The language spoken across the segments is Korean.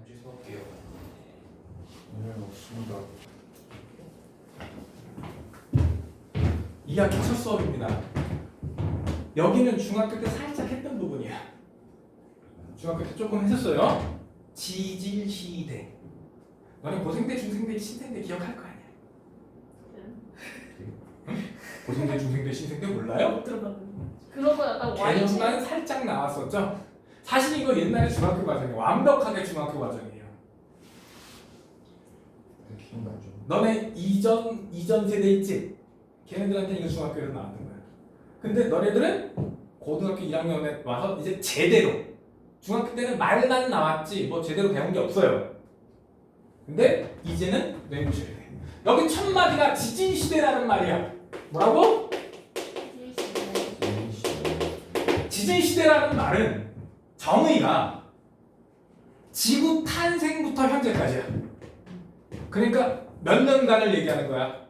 잠시 수업해요. 네, 없습니다. 2학기 첫 수업입니다. 여기는 중학교 때 살짝 했던 부분이야. 중학교 때 조금 했었어요. 지질시대. 너네 고생대, 중생대, 신생대 기억할 거 아니야? 응? 고생대, 중생대, 신생대 몰라요? 못 들어봤는데. 그런 거 약간 개념만 살짝 나왔었죠? 사실 이거 옛날에 중학교 과정이에요. 완벽하게 중학교 과정이에요. 기억나죠? 너네 이전 세대 있지? 걔네들한테 이거 중학교에서 나왔던 거야. 근데 너네들은 고등학교 1학년에 와서 이제 제대로 중학교 때는 말만 나왔지 뭐 제대로 배운 게 없어요. 근데 이제는 외우셔야 돼. 여기 첫 마디가 지진 시대라는 말이야. 뭐라고? 지진 시대라는 말은 정의가 지구 탄생부터 현재까지야. 그러니까 몇 년간을 얘기하는 거야.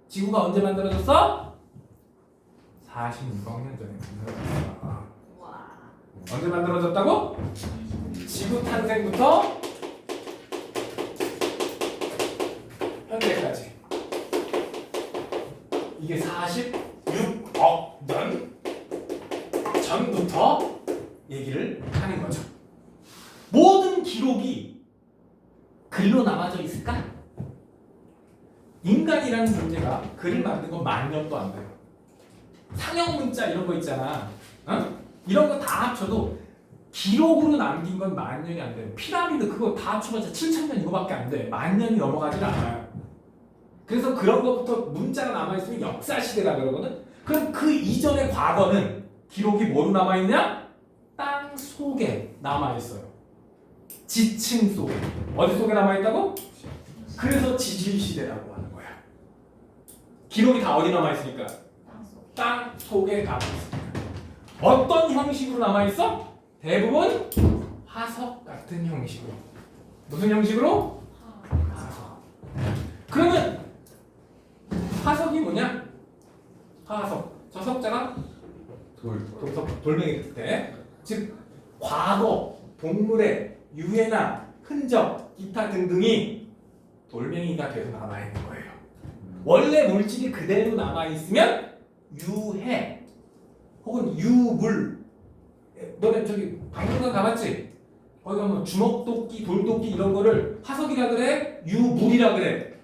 지구가 언제 만들어졌어? 46억 년 전에 만들어졌어. 와. 언제 만들어졌다고? 지구 탄생부터 현재까지. 이게 46억 년 전부터 얘기를 하는 거죠. 모든 기록이 글로 남아져 있을까? 인간이라는 존재가 글을 만든 건 10,000년도 안 돼요. 상형 문자 이런 거 있잖아. 어? 이런 거 다 합쳐도 기록으로 남긴 건 10,000년이 안 돼요. 피라미드 그거 다 합쳐봤자 7,000년 이거밖에 안 돼. 10,000년이 넘어가질 않아요. 그래서 그런 것부터 문자가 남아있으면 역사시대라 그러거든. 그럼 그 이전의 과거는 기록이 뭐로 남아있냐? 땅 속에 남아있어요. 지층 속에. 어디 속에 남아있다고? 그래서 지질시대라고 하는 거야. 기록이 다 어디 남아있으니까? 땅 속에 남아있으니까. 어떤 형식으로 남아있어? 대부분 화석 같은 형식으로. 무슨 형식으로? 화석. 그러면 화석이 뭐냐? 화석. 저 석자가 돌멩이 뜻대. 즉 과거 동물의 유해나 흔적, 기타 등등이 돌멩이가 돼서 남아있는 거예요. 원래 물질이 그대로 남아있으면 유해 혹은 유물. 너네 저기 박물관 가봤지? 거기 가면 주먹도끼, 돌도끼 이런 거를 화석이라 그래? 유물이라 그래?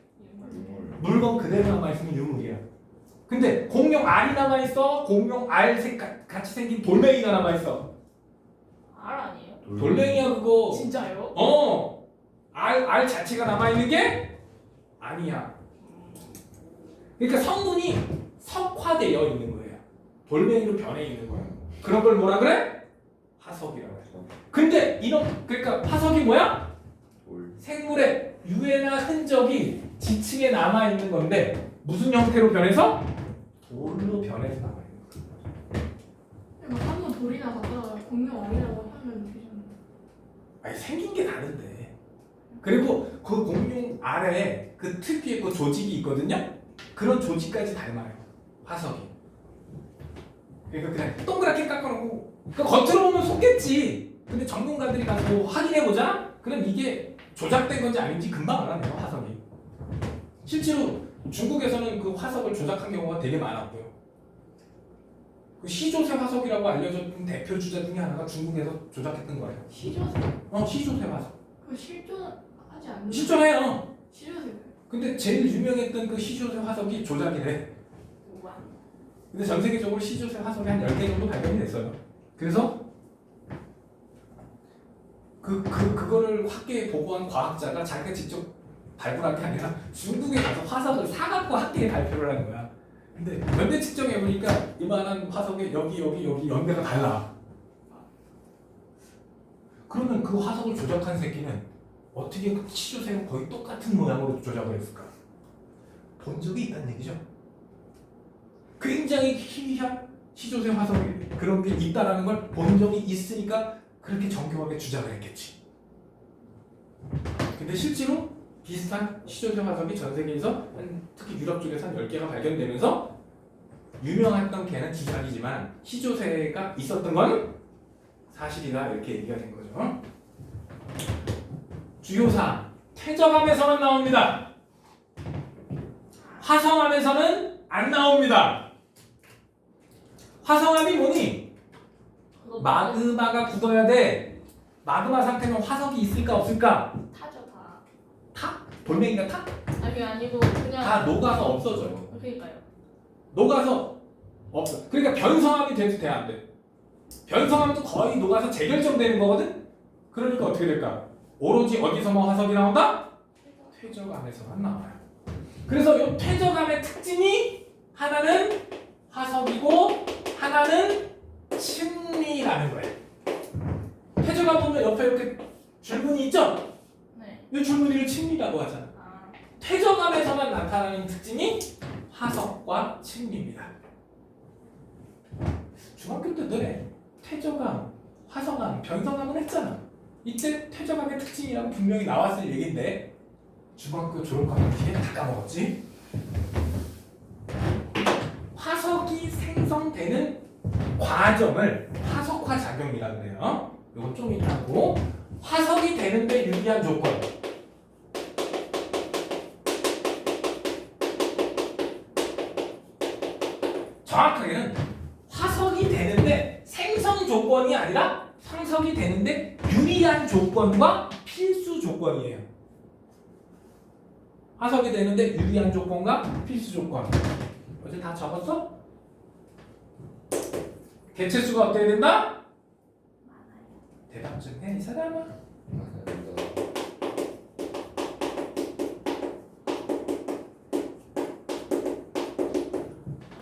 물건 그대로 남아있으면 유물이야. 근데 공룡 알이 남아있어? 공룡 알 같이 생긴 돌멩이가 남아있어? 알 아니에요? 돌멩이야 그거. 진짜요? 알 자체가 남아있는 게 아니야. 그러니까 성분이 석화되어 있는 거예요. 돌멩이로 변해 있는 거예요. 그런 걸 뭐라 그래? 화석이라고 해. 근데 그러니까 화석이 뭐야? 생물의 유해나 흔적이 지층에 남아 있는 건데 무슨 형태로 변해서? 돌로 변해서 남아 있는 거예요. 한번 돌이나 갖다가 공룡 어리라고 하면 되잖아요. 아니 생긴 게 다른데. 그리고 그 공룡 알에 그 특유의 그 조직이 있거든요. 그런 조직까지 닮아요. 화석이. 그러니까 그냥 동그랗게 깎아놓고 그 겉으로 보면 속겠지. 근데 전문가들이 가서 확인해보자? 그럼 이게 조작된 건지 아닌지 금방 알아내요. 화석이. 실제로 중국에서는 그 화석을 조작한 경우가 되게 많았고요. 그 시조새 화석이라고 알려졌던 대표 주자 중에 하나가 중국에서 조작했던 거예요. 시조새? 시조새 화석. 그 실존하지 않는 실존해요. 시조새. 근데 제일 유명했던 그 시조새 화석이 조작이래. 우와. 근데 전 세계적으로 시조새 화석이 한 10개 정도 발견이 됐어요. 그래서 그거를 학계에 보고한 과학자가 자기가 직접 발굴한 게 아니라 중국에 가서 화석을 사갖고 학계에 발표를 한 거야. 근데 연대 측정해보니까 이만한 화석에 여기 연대가 달라. 그러면 그 화석을 조작한 새끼는 어떻게 그 시조새랑 거의 똑같은 모양으로 조작을 했을까? 본 적이 있다는 얘기죠. 굉장히 희귀한 시조새 화석이 그런 게 있다라는 걸 본 적이 있으니까 그렇게 정교하게 주장을 했겠지. 근데 실제로 비슷한 시조새 화석이 전 세계에서 특히 유럽 쪽에서 한 10개가 발견되면서 유명했던 개는 주작이지만 시조새가 있었던 건 사실이다 이렇게 얘기가 된 거죠. 주요사항. 퇴적암에서만 나옵니다. 화성암에서는 안 나옵니다. 화성암이 뭐니? 마그마가 굳어야 돼. 마그마 상태면 화석이 있을까 없을까? 타죠 다. 타? 돌멩이가 타? 아니 아니고 그냥. 다 녹아서 없어져요. 그러니까요. 녹아서 없어. 그러니까 변성암이 돼도 돼, 안 돼? 변성암도 거의 녹아서 재결정되는 거거든? 그러니까 어떻게 될까? 오로지 어디서만 화석이 나온다? 퇴적암에서만 나와요. 그래서 이 퇴적암의 특징이 하나는 화석이고 하나는 층리라는 거예요. 퇴적암 보면 옆에 이렇게 줄무늬 있죠? 네. 이 줄무늬를 층리라고 하잖아. 아. 퇴적암에서만 나타나는 특징이 화석과 층리입니다. 중학교 때 너네 퇴적암, 화성암, 변성암은 했잖아. 이때 퇴적암의 특징이라고 분명히 나왔을 얘긴데 중학교 졸업하면 뒤에 다 까먹었지? 화석이 생성되는 과정을 화석화 작용이라고 해요. 이거 좀 이따 하고 화석이 되는데 유리한 조건. 정확하게는 화석이 되는데 생성 조건이 아니라 화석이 되는데 유리한 조건과 필수 조건이에요. 화석이 되는데 유리한 조건과 필수 조건. 어제 다 적었어? 개체수가 어떻게 된다? 대답 좀 해, 이 사람아.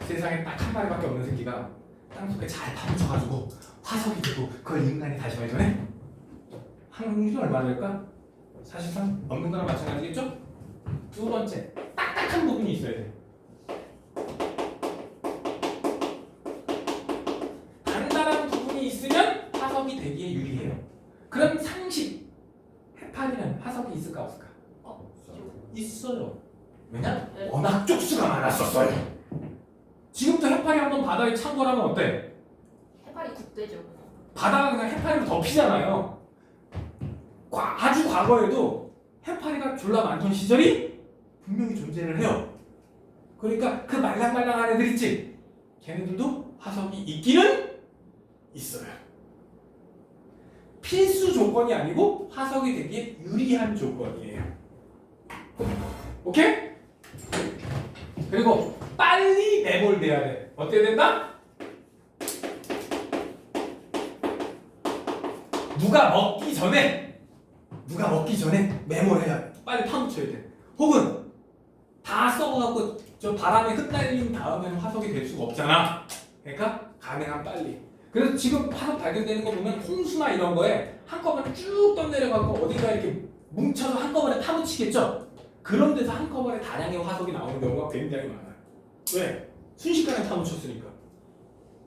세상에 딱 한 마리밖에 없는 새끼가 땅속에 잘 파묻혀가지고 화석이 되고 그걸 인간이 다시 발견해? 확률이 얼마나 될까? 사실상 없는 거랑 마찬가지겠죠? 두 번째, 딱딱한 부분이 있어야 돼. 단단한 부분이 있으면 화석이 되기에 유리해요. 그럼 상식, 해파리는 화석이 있을까 없을까? 있어요. 왜냐? 네. 워낙 쪽수가 많았었어요. 지금부터 해파리 한번 바다에 찬 거라면 어때? 해파리 국대죠 그냥. 바다가 그냥 해파리로 덮이잖아요. 아주 과거에도 해파리가 졸라 많던 시절이 분명히 존재를 해요. 그러니까 그 말랑말랑한 애들 있지? 걔네들도 화석이 있기는 있어요. 필수 조건이 아니고 화석이 되기에 유리한 조건이에요. 오케이? 그리고 빨리 매몰돼야 돼. 어떻게 된다? 누가 먹기 전에 매몰해야 돼. 빨리 파묻혀야 돼. 혹은 다 썩어갖고 저 바람에 흩날린 다음에는 화석이 될 수가 없잖아. 그러니까 가능한 빨리. 그래서 지금 화석 발견되는 거 보면 홍수나 이런 거에 한꺼번에 쭉 떠내려가고 어딘가 이렇게 뭉쳐서 한꺼번에 파묻히겠죠? 그런 데서 한꺼번에 다량의 화석이 나오는 경우가 굉장히 많아요. 왜? 순식간에 파묻혔으니까.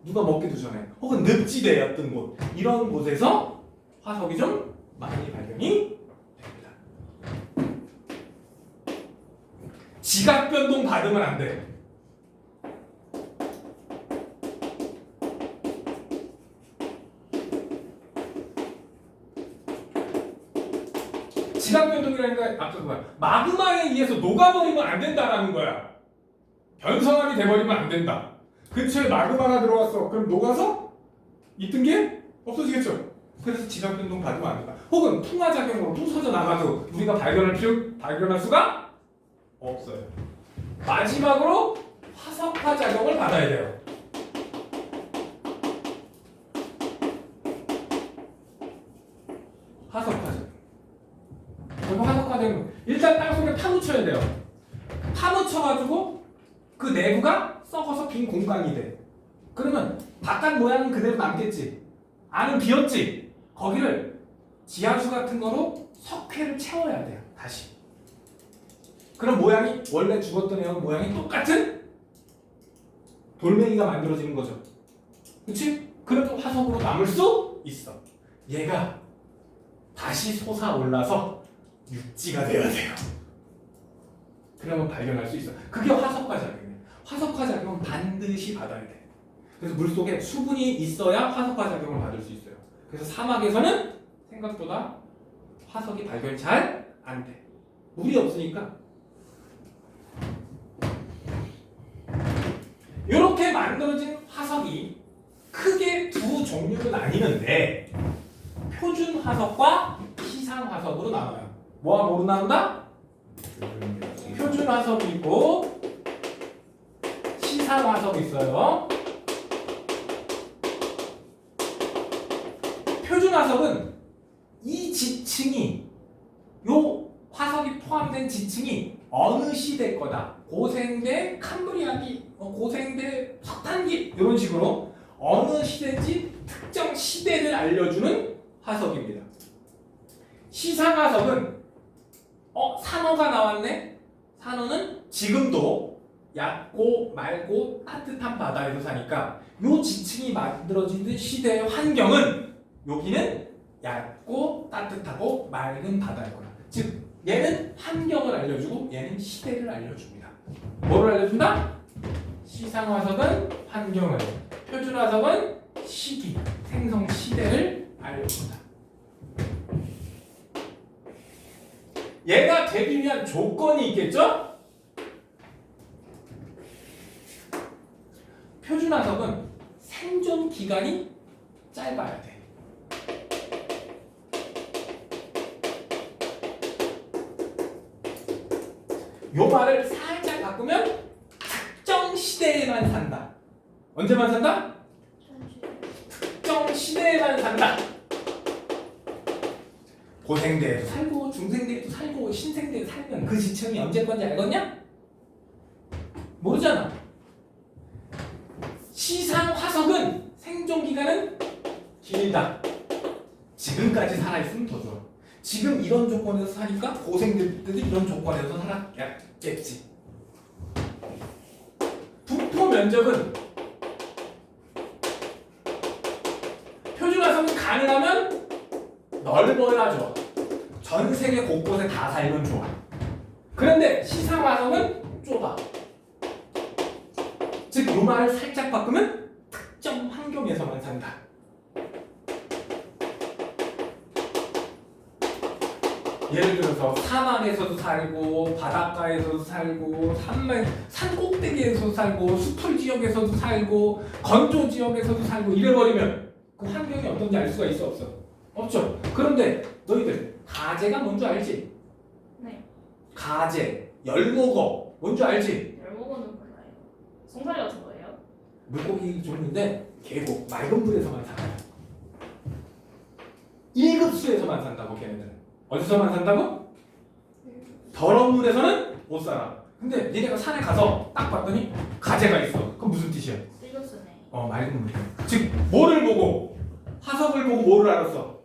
누가 먹기도 전에. 혹은 늪지대였던 곳. 이런 곳에서 화석이 좀 많이 발견이 됩니다. 지각 변동 받으면 안 돼. 지각 변동이라는 게 앞서 뭐야? 마그마에 의해서 녹아버리면 안 된다라는 거야. 변성암이 돼버리면 안 된다. 근처에 마그마가 들어왔어. 그럼 녹아서 있던 게 없어지겠죠. 그래서 지각 변동 받으면 안 된다. 혹은 풍화작용으로 부서져 나가도 우리가 발견할 수가 없어요. 마지막으로 화석화 작용을 받아야 돼요. 화석화 작용. 그리고 화석화 작용. 일단 땅속에 파묻혀야 돼요. 파묻혀가지고 그 내부가 썩어서 빈 공간이 돼. 그러면 바깥 모양은 그대로 남겠지. 안은 비었지. 거기를 지하수 같은 거로 석회를 채워야 돼요. 다시. 그럼 모양이 원래 죽었던 애하고 모양이 똑같은 돌멩이가 만들어지는 거죠. 그렇지? 그래도 화석으로 남을 수 있어. 얘가 다시 솟아올라서 육지가 돼야 돼요. 그러면 발견할 수 있어. 그게 화석화 작용이에요. 화석화 작용은 반드시 받아야 돼. 그래서 물속에 수분이 있어야 화석화 작용을 받을 수 있어요. 그래서 사막에서는 생각보다 화석이 발견이 잘 안 돼. 물이 없으니까. 이렇게 만들어진 화석이 크게 두 종류로 나뉘는데 표준 화석과 시상 화석으로 나눠요. 뭐와 뭐로 나눈다? 표준 화석이 있고 시상 화석이 있어요. 표준 화석은 이 지층이 요 화석이 포함된 지층이 어느 시대 거다. 고생대 캄브리아기, 고생대 석탄기 이런 식으로 어느 시대인지 특정 시대를 알려주는 화석입니다. 시상 화석은 산호가 나왔네. 산호는 지금도 얕고 맑고 따뜻한 바다에서 사니까 요 지층이 만들어진 시대의 환경은 여기는 얇고 따뜻하고 맑은 바다일 거야. 즉 얘는 환경을 알려주고 얘는 시대를 알려줍니다. 뭐를 알려준다? 시상 화석은 환경을, 표준 화석은 시기, 생성 시대를 알려준다. 얘가 되기 위한 조건이 있겠죠? 표준 화석은 생존 기간이 짧아야 돼. 요 말을 살짝 바꾸면 특정 시대에만 산다. 언제만 산다? 특정 시대에만 산다. 고생대에도 살고 중생대에도 살고 신생대에 살면 그 지층이 언제 건지 알겠냐? 모르잖아. 시상 화석은 생존 기간은 길다. 지금까지 살아있으면 더 좋아. 지금 이런 조건에서 사니까 고생들이 이런 조건에서 살았겠지. 분포 면적은 표준 화석은 가능하면 넓어야 좋아. 전 세계 곳곳에 다 살면 좋아. 그런데 시상 화석은 좁아. 즉, 이 말을 살짝 바꾸면 특정 환경에서만 산다. 예를 들어서 사막에서도 살고 바닷가에서도 살고 산 꼭대기에서도 살고 수풀 지역에서도 살고 건조 지역에서도 살고 이래버리면 그 환경이 어떤지 알 수가 있어 없어? 없죠. 그런데 너희들 가재가 뭔지 알지? 네. 가재, 열무거 뭔지 알지? 열무거는 몰라요. 송사리 같은 거예요? 물고기 종류인데 계곡 맑은 물에서만 살아요. 1급수에서만 산다고 걔네들은. 어디서만 산다고? 더러운 물에서는 못 살아. 근데 니네가 산에 가서 딱 봤더니 가재가 있어. 그럼 무슨 뜻이야? 일교수네. 맑은 물이야. 즉 뭐를 보고? 화석을 보고 뭐를 알았어?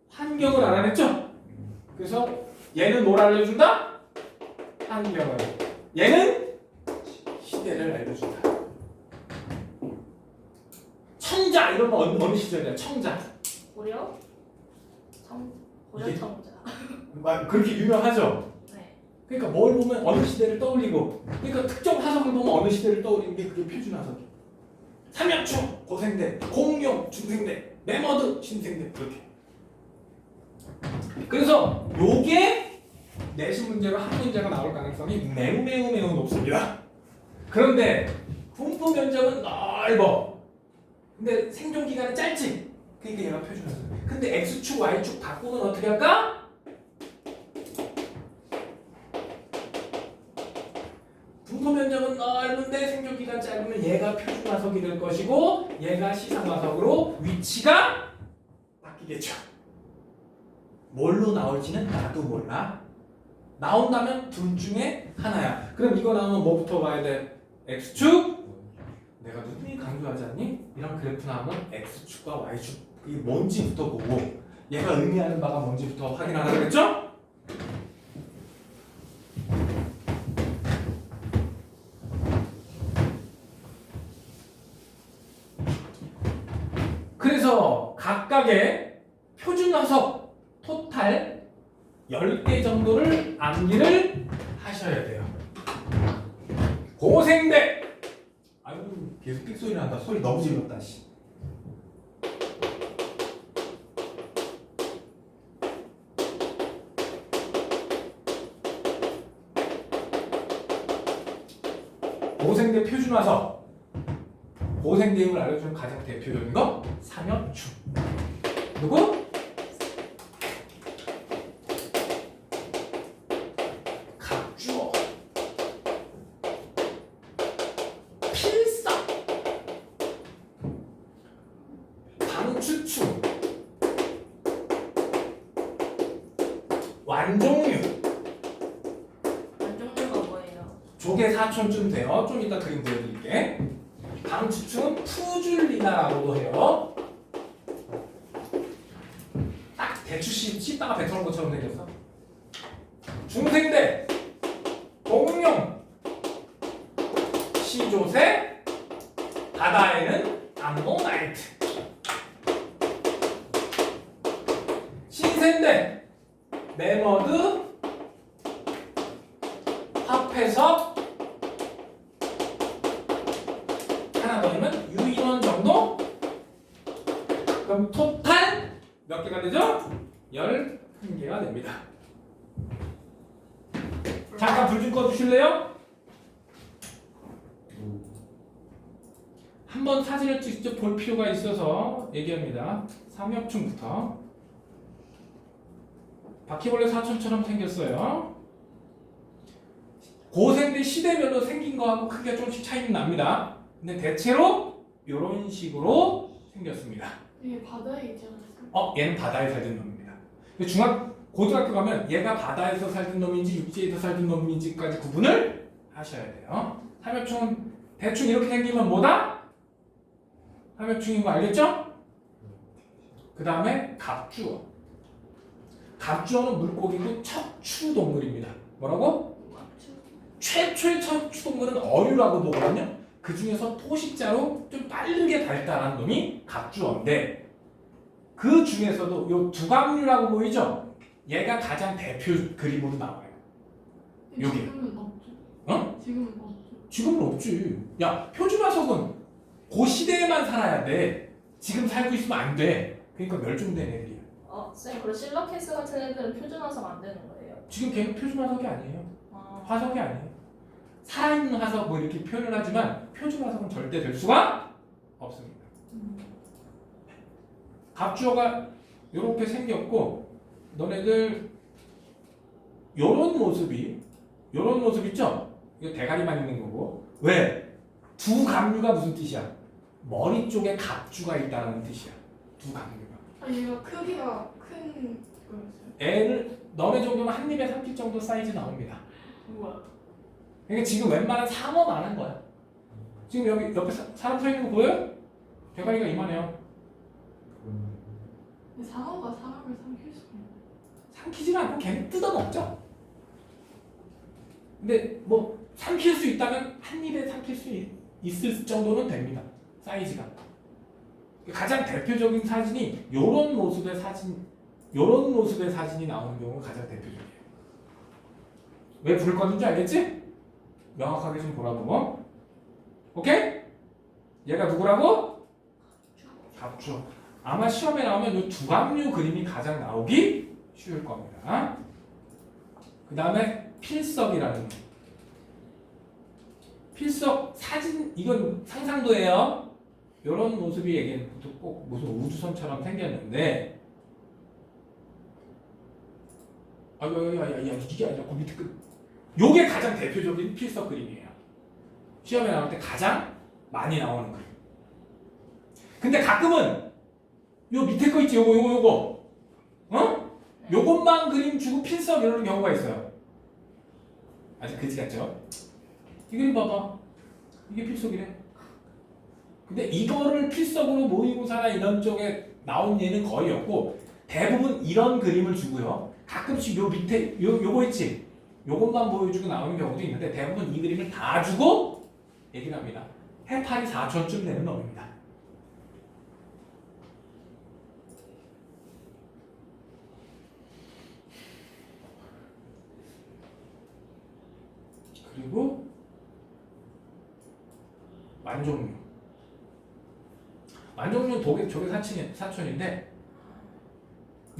환경을 알아냈죠? 그래서 얘는 뭘 알려준다? 환경을. 얘는 시대를 알려준다. 청자 이런 거 어느 시절이야? 청자. 고려? 고려 이게- 청자. 그렇게 유명하죠? 네. 그러니까 뭘 보면 어느 시대를 떠올리고, 그러니까 특정 화석을 보면 어느 시대를 떠올리는 게 그게 표준 화석이야. 삼연초 고생대, 공룡 중생대, 매머드 신생대 그렇게. 그래서 요게 내신 문제로 한 문제가 나올 가능성이 매우 높습니다. 그런데 분포 면적은 넓어. 근데 생존 기간은 짧지. 그러니까 얘가 표준 화석. 근데 x축, y축 바꾸면 어떻게 할까? 분포 면적은 넓은데 생존 기간 짧으면 얘가 표준 화석이 될 것이고 얘가 시상 화석으로 위치가 바뀌겠죠. 뭘로 나올지는 나도 몰라. 나온다면 둘 중에 하나야. 그럼 이거 나오면 뭐부터 봐야 돼? x축? 내가 누누이 강조하지 않니? 이런 그래프 나오면 x축과 y축 이게 뭔지부터 보고 얘가 의미하는 바가 뭔지부터 확인하라 그랬죠? 그래서 각각의 표준 화석 토탈 10개 정도를 암기를 하셔야 돼요. 고생대! 아이고 계속 삑소리 난다. 소리 너무 질렀다. 씨. 고생대 표준화서. 고생대임을 알려주는 가장 대표적인 거 삼엽충. 누구? 갑주어. 필사. 방추충. 완종류. 완종류가 뭐예요? 조개 사촌쯤 돼요. 좀 이따 그림 보여드릴게. 방추충은 푸줄리나라고도 해요. 딱 대추 씹다가 뱉어놓은 것처럼 생겼어. 중생대, 공룡, 시조새, 바다에는 암모나이트. 신생대, 매머드, 화폐석. 하나 더하면 유인원 정도? 그럼 토탈 몇 개가 되죠? 11개가 됩니다. 잠깐 불 좀 꺼주실래요? 한번 사진을 직접 볼 필요가 있어서 얘기합니다. 삼엽충부터. 바퀴벌레 사촌처럼 생겼어요. 고생대 시대별로 생긴 거하고 크기가 조금씩 차이는 납니다. 근데 대체로 이런 식으로 생겼습니다. 이게 바다에 있지 않았어요? 얘는 바다에 살던 놈입니다. 고등학교 가면 얘가 바다에서 살던 놈인지 육지에서 살던 놈인지까지 구분을 하셔야 돼요. 삼엽충은 대충 이렇게 생기면 뭐다? 삼엽충인 거 알겠죠? 그 다음에 갑주어. 갑주어는 물고기고 척추 동물입니다. 뭐라고? 최초의 척추 동물은 어류라고 보거든요. 그 중에서 포식자로 좀 빠르게 발달한 놈이 갑주어인데 그 중에서도 요 두각류라고 보이죠? 얘가 가장 대표 그림으로 나와요. 여기. 지금은 없죠. 어? 지금은 없죠. 지금은 없지. 야, 표준화석은 그 시대에만 살아야 돼. 지금 살고 있으면 안 돼. 그러니까 멸종된 애들이야. 쌤, 그리고 실러캐스 같은 애들은 표준화석 안 되는 거예요? 지금 걔는 표준화석이 아니에요. 아, 화석이 아니에요. 살아있는 화석 뭐 이렇게 표현을 하지만 표준화석은 절대 될 수가 없습니다. 갑주어가 이렇게 생겼고 너네들 요런 모습 있죠? 이거 대가리만 있는 거고 왜? 두 갑류가 무슨 뜻이야? 머리 쪽에 갑주가 있다는 뜻이야. 두 갑류가. 아 얘가 크기가 큰 거였어요. 애를 너네 정도면 한 입에 삼킬 정도 사이즈 나옵니다. 우와. 그러니까 지금 웬만한 상어 많은 거야. 지금 여기 옆에 사람 서 있는 거 보여요? 대가리가 이만해요. 근데 상어가 사람을 삼킬 수가 있나? 삼키지는 않고 걔는 뜯어먹죠. 근데 뭐 삼킬 수 있다면 한 입에 삼킬 수 있을 정도는 됩니다. 사이즈가. 가장 대표적인 사진이 요런 모습의 사진이 나오는 경우가 가장 대표적이에요. 왜 불을 꺼진지 알겠지? 명확하게 좀 보라고. 오케이? 얘가 누구라고? 갑주어. 아마 시험에 나오면 이 두각류 그림이 가장 나오기 쉬울 겁니다. 그 다음에 필석이라는 거. 필석 사진, 이건 상상도예요. 이런 모습이 얘기는 꼭 무슨 우주선처럼 생겼는데 야 이게 아니라 그 밑에 요게 가장 대표적인 필석 그림이에요. 시험에 나올 때 가장 많이 나오는 그림. 근데 가끔은 요 밑에 거 있지, 요거 요것만 그림 주고 필석 이러는 경우가 있어요. 아주 그지 같죠? 이 그림 봐봐. 이게 필석이래. 근데 이거를 필석으로 모의고사나 이런 쪽에 나온 예는 거의 없고 대부분 이런 그림을 주고요. 가끔씩 요 밑에 요거 있지? 요것만 보여주고 나오는 경우도 있는데 대부분 이 그림을 다 주고 얘기를 합니다. 해파리 4촌쯤 되는 놈입니다. 그리고 완종류. 완종류는 조개 사촌인데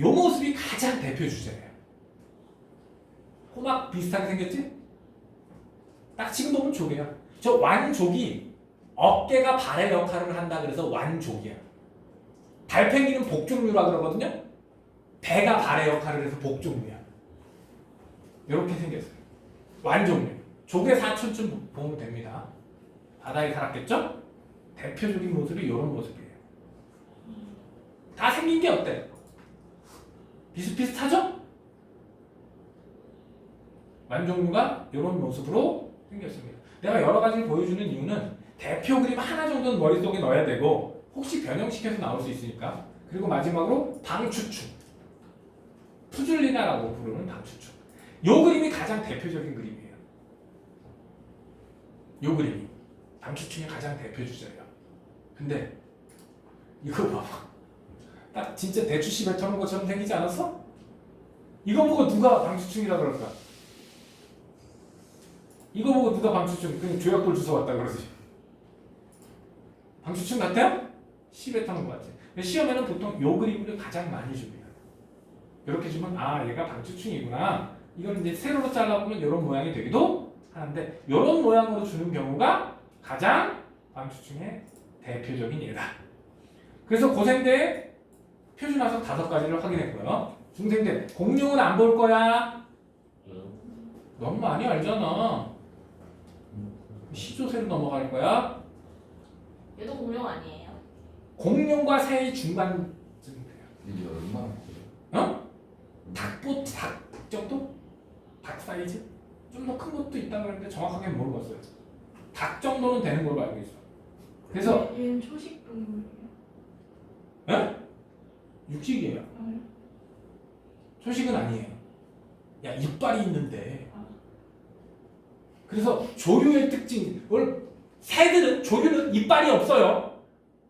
요 모습이 가장 대표 주제예요. 호막 비슷하게 생겼지? 딱 지금 보면 조개야. 저 완족이 어깨가 발의 역할을 한다 그래서 완족이야. 달팽이는 복종류라 그러거든요. 배가 발의 역할을 해서 복종류야. 이렇게 생겼어요. 완종류. 조개 사촌쯤 보면 됩니다. 바다에 살았겠죠? 대표적인 모습이 이런 모습이에요. 다 생긴 게 어때? 비슷비슷하죠? 완종류가 이런 모습으로 생겼습니다. 내가 여러 가지를 보여주는 이유는 대표 그림 하나 정도는 머릿속에 넣어야 되고 혹시 변형시켜서 나올 수 있으니까. 그리고 마지막으로 방추축. 푸줄리나라고 부르는 방추축. 요 그림이 가장 대표적인 그림이에요. 요 그림이 방추축의 가장 대표 주제예요. 근데 이거 봐봐. 딱 진짜 대추씨 뱉어놓은 것처럼 생기지 않았어? 이거 보고 누가 방추축이라 그럴까? 이거 보고 누가 방추축 그냥 조약돌 주워 왔다 그러지. 방추축 같아요? 시 뱉어놓은 것 같아. 시험에는 보통 요 그림을 가장 많이 줍니다. 이렇게 주면 아 얘가 방추축이구나. 이걸 이제 세로로 잘라보면 이런 모양이 되기도 하는데 이런 모양으로 주는 경우가 가장 방추축의 대표적인 예다. 그래서 고생대 표준화석 5가지를 확인했고요. 중생대 공룡은 안 볼 거야. 너무 많이 알잖아. 시조새로 넘어갈 거야. 얘도 공룡 아니에요? 공룡과 새의 중간쯤 돼요. 이게 얼마나 커요? 어? 닭 정도? 닭 사이즈? 좀 더 큰 것도 있다고 했는데 정확하게 모르겠어요. 닭 정도는 되는 걸로 알고 있어. 그래서 얘는 초식 동물이에요. 에? 육식이에요. 아, 초식은 아니에요. 야 이빨이 있는데. 아. 그래서 조류의 특징. 원래 새들은 조류는 이빨이 없어요.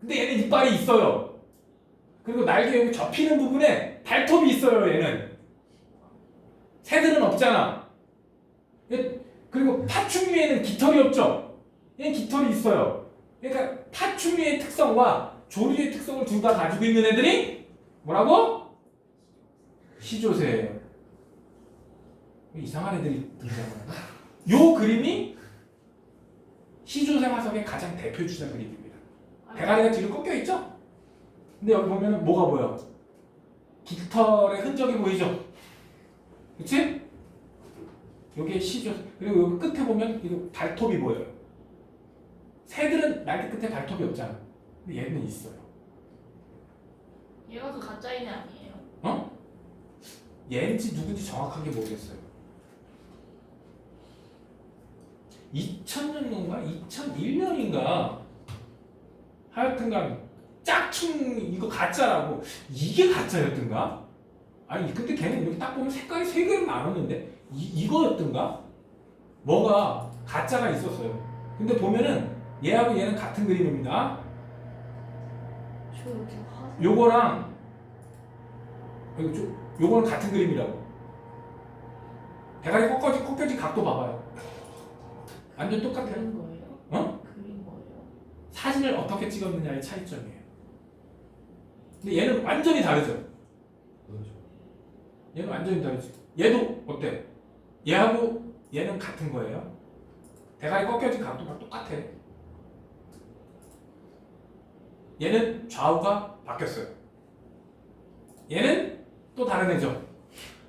근데 얘는 이빨이 있어요. 그리고 날개 여기 접히는 부분에 발톱이 있어요. 얘는. 새들은 없잖아. 그리고 파충류에는 깃털이 없죠. 얘는 깃털이 있어요. 그러니까 파충류의 특성과 조류의 특성을 둘 다 가지고 있는 애들이 뭐라고? 시조새예요. 이상한 애들이 등장하나? 요 그림이 시조새 화석의 가장 대표 주자 그림입니다. 대가리가 뒤로 꺾여 있죠? 근데 여기 보면 뭐가 보여? 깃털의 흔적이 보이죠? 그치? 요게 시조새. 그리고 여기 끝에 보면 이거 발톱이 보여요. 새들은 날개 끝에 발톱이 없잖아. 근데 얘는 있어요. 얘가 그 가짜인 애 아니에요? 어? 얘인지 누군지 정확하게 모르겠어요. 2000년인가 2001년인가 하여튼간 짝퉁 이거 가짜라고. 이게 가짜였던가? 아니 근데 걔는 여기 딱 보면 색깔이 3개는 나눴는데 이거였던가? 뭐가 가짜가 있었어요. 근데 보면은 얘하고 얘는 같은 그림입니다. 저 이렇게 화. 요거랑 요거는 같은 그림이라고. 대가리 꺾여진 각도 봐봐요. 완전 똑같아요. 그린 거예요? 어? 그린 거예요? 사진을 어떻게 찍었느냐의 차이점이에요. 근데 얘는 완전히 다르죠. 그렇죠. 얘는 완전히 다르지. 얘도 어때? 얘하고 얘는 같은 거예요. 대가리 꺾여진 각도가 똑같아. 얘는 좌우가 바뀌었어요. 얘는 또 다른 애죠.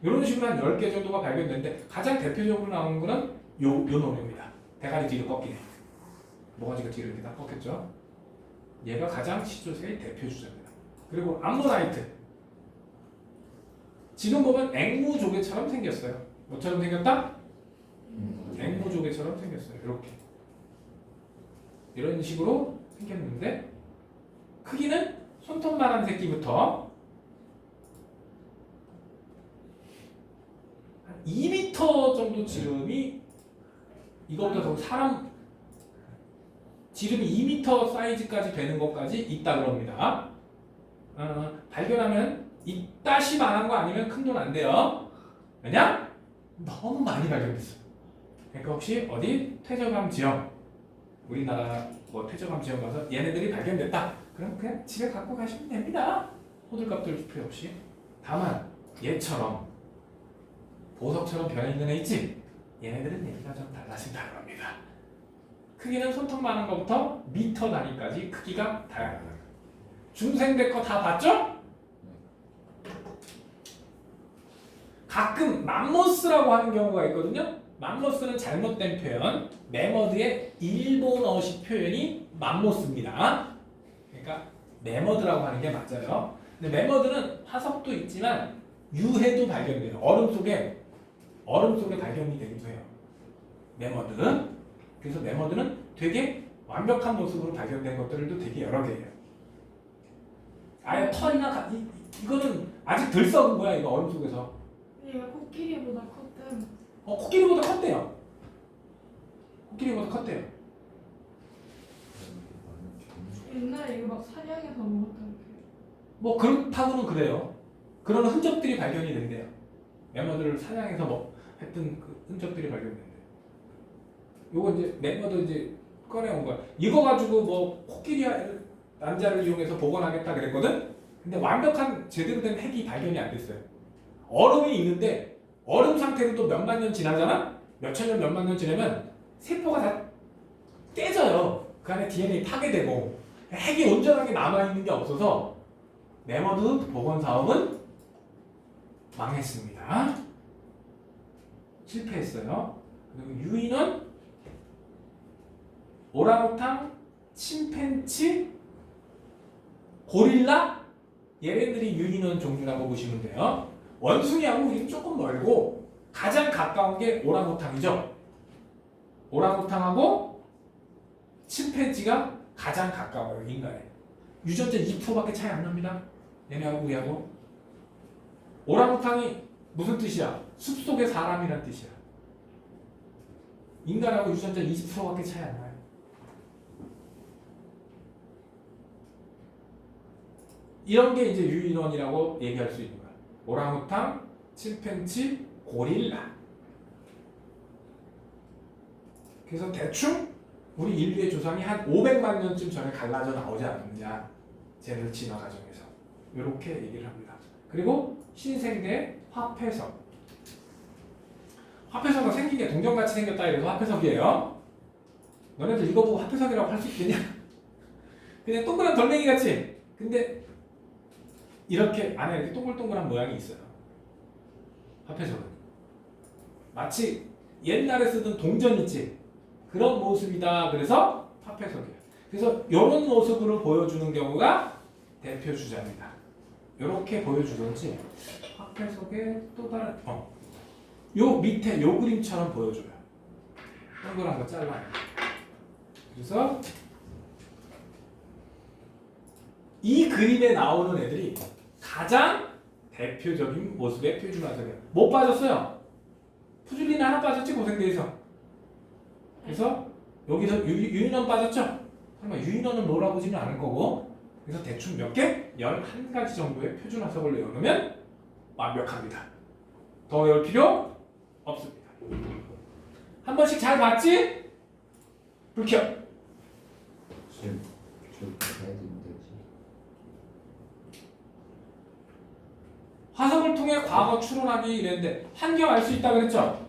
이런 식으로 한 10개 정도가 발견됐는데 가장 대표적으로 나오는 거는 요 놈입니다. 대가리 뒤로 꺾이네. 모가지가 뒤로 이렇게 다 꺾였죠. 얘가 가장 시조새의 대표 주자입니다. 그리고 암모나이트. 지금 보면 앵무조개처럼 생겼어요. 뭐처럼 생겼다? 앵무조개처럼 생겼어요. 이렇게. 이런 식으로 생겼는데 크기는 손톱만한 새끼부터 한 2m 정도 지름이 이거보다 더 사람 지름이 2m 사이즈까지 되는 것까지 있다 그럽니다. 발견하면 이따시만한 거 아니면 큰 돈 안 돼요. 왜냐? 너무 많이 발견됐어. 그러니까 혹시 어디 퇴적암 지역, 우리나라 뭐 퇴적암 지역 가서 얘네들이 발견됐다. 그럼 그냥 집에 갖고 가시면 됩니다. 호들갑들 필요 없이. 다만 얘처럼 보석처럼 변해 있는 애 있지? 얘네들은 얘기가 좀 달라진다는 겁니다. 크기는 손톱만한 것부터 미터 단위까지 크기가 다양하다. 중생대 거 다 봤죠? 가끔 맘모스라고 하는 경우가 있거든요. 맘모스는 잘못된 표현, 매머드의 일본어식 표현이 맘모스입니다. 그러니까 매머드라고 하는 게 맞아요. 근데 매머드는 화석도 있지만 유해도 발견돼요. 얼음 속에 발견이 되기도 해요. 매머드. 그래서 매머드는 되게 완벽한 모습으로 발견된 것들도 되게 여러 개예요. 아예 털이나 이거는 아직 덜 썩은 거야. 이거 얼음 속에서. 얘가 코끼리보다 컸대. 코끼리보다 컸대요. 코끼리보다 컸대요. 옛날에 이거 막 사냥해서 먹었던 게. 뭐 그렇다고는 그래요. 그런 흔적들이 발견이 된대요. 매머드를 사냥해서 했던 그 흔적들이 발견된대요. 요거 이제 매머드 이제 꺼내온 거야. 이거 가지고 뭐 코끼리 난자를 이용해서 복원하겠다 그랬거든. 근데 완벽한 제대로 된 핵이 발견이 안 됐어요. 얼음이 있는데 얼음 상태로 또 몇만 년 지나잖아? 몇천 년, 몇만 년 지나면 세포가 다 떼져요. 그 안에 DNA 파괴되고 핵이 온전하게 남아있는 게 없어서 매머드 복원 사업은 망했습니다. 실패했어요. 그리고 유인원, 오랑우탕, 침팬치, 고릴라 얘네들이 유인원 종류라고 보시면 돼요. 원숭이하고 우리는 조금 멀고 가장 가까운 게 오랑우탕이죠. 오랑우탕하고 침팬지가 가장 가까워요. 인간에. 유전자 2%밖에 차이 안 납니다. 얘네하고 우리하고. 오랑우탕이 무슨 뜻이야? 숲속의 사람이란 뜻이야. 인간하고 유전자 20%밖에 차이 안 나요. 이런 게 이제 유인원이라고 얘기할 수 있는 거야. 오랑우탕, 침팬지, 고릴라. 그래서 대충 우리 인류의 조상이 한 500만 년쯤 전에 갈라져 나오지 않느냐. 쟤들 진화 과정에서. 이렇게 얘기를 합니다. 그리고 신생대 화폐석. 화폐석은 생긴 게 동전같이 생겼다 이래서 화폐석이에요. 너네들 이거 보고 화폐석이라고 할 수 있겠냐? 그냥 동그란 돌멩이 같이. 근데 이렇게 안에 이렇게 동글동글한 모양이 있어요. 화폐석은 마치 옛날에 쓰던 동전 있지? 그런 모습이다. 그래서 화폐석이에요. 그래서 이런 모습으로 보여주는 경우가 대표 주자입니다. 이렇게 보여주든지 화폐석에 또 다른 요 밑에 요 그림처럼 보여줘요. 동그란 거 잘라요. 그래서 이 그림에 나오는 애들이 가장 대표적인 모습의 표준화석이에요. 못 빠졌어요. 푸줄리는 하나 빠졌지 고생대에서. 그래서 여기서 유인원 빠졌죠? 설마 유인원은 몰아보지는 않을 거고. 그래서 대충 몇 개? 11가지 정도의 표준화석을 외우면 완벽합니다. 더 외울 필요 없습니다. 한 번씩 잘 봤지? 불 켜. 지금 가야 되는데 화석을 통해 과거 추론하기 이랬는데 한경 알 수 있다 그랬죠?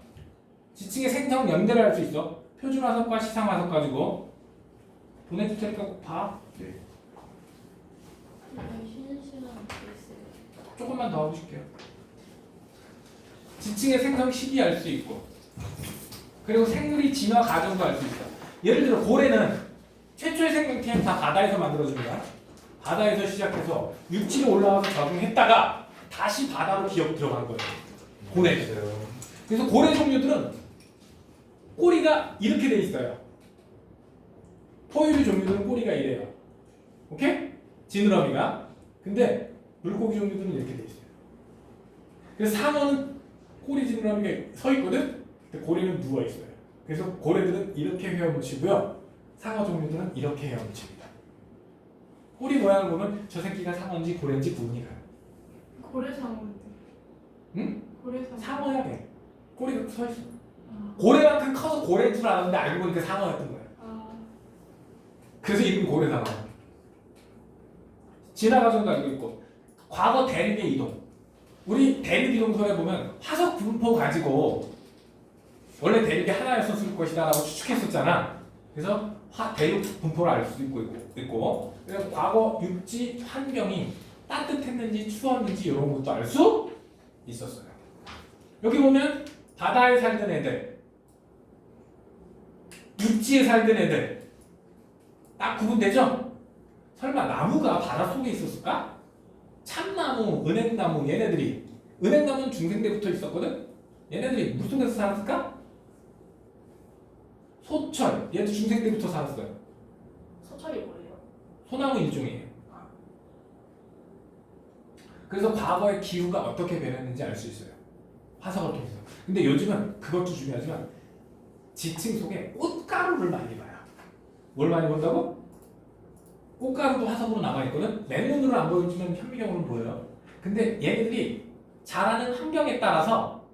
지층의 생성 연대를 할 수 있어. 표준화석과 시상화석 가지고 보내줄 테니까 꼭 봐. 네. 쉬는 시간 있어요. 조금만 더 하고 싶게요. 지층의 생성 시기 알 수 있고 그리고 생물이 진화 과정도 알 수 있어. 예를 들어 고래는 최초의 생명체는 다 바다에서 만들어집니다. 바다에서 시작해서 육지로 올라와서 적응했다가 다시 바다로 기업 들어간 거예요. 고래. 그래서 고래 종류들은 꼬리가 이렇게 돼 있어요. 포유류 종류들은 꼬리가 이래요. 오케이? 지느러미가. 근데 물고기 종류들은 이렇게 돼 있어요. 그래서 상어는 꼬리 지느러미가 서 있거든. 근데 고래는 누워 있어요. 그래서 고래들은 이렇게 헤엄치고요. 상어 종류들은 이렇게 헤엄칩니다. 꼬리 모양을 보면 저 새끼가 상어인지 고래인지 구분이 가요. 고래상어인데. 응? 고래상어. 상어야 돼. 꼬리가 서 있어. 아. 고래만큼 커서 고래인 줄 알았는데 알고 보니까 상어였던 거야. 아. 그래서 이름이 고래상어. 진화 과정도 알고 있고 과거 대륙의 이동. 우리 대륙 이동설에 보면 화석 분포 가지고 원래 대륙이 하나였었을 것이다 라고 추측했었잖아. 그래서 대륙 분포를 알 수도 있고 그래서 과거 육지 환경이 따뜻했는지 추웠는지 이런 것도 알 수 있었어요. 여기 보면 바다에 살던 애들, 육지에 살던 애들 딱 구분되죠? 설마 나무가 바다 속에 있었을까? 참나무, 은행나무 얘네들이 은행나무는 중생 때부터 있었거든? 얘네들이 물속에서 살았을까? 소철 얘도 중생 때부터 살았어요. 소철이 뭐예요? 소나무 일종이에요. 그래서 과거의 기후가 어떻게 변했는지 알 수 있어요. 화석을 통해서. 근데 요즘은 그것도 중요하지만 지층 속에 꽃가루를 많이 봐요. 뭘 많이 본다고? 꽃가루도 화석으로 남아있거든? 맨눈으로 안 보여주면 현미경으로 보여요. 근데 얘네들이 자라는 환경에 따라서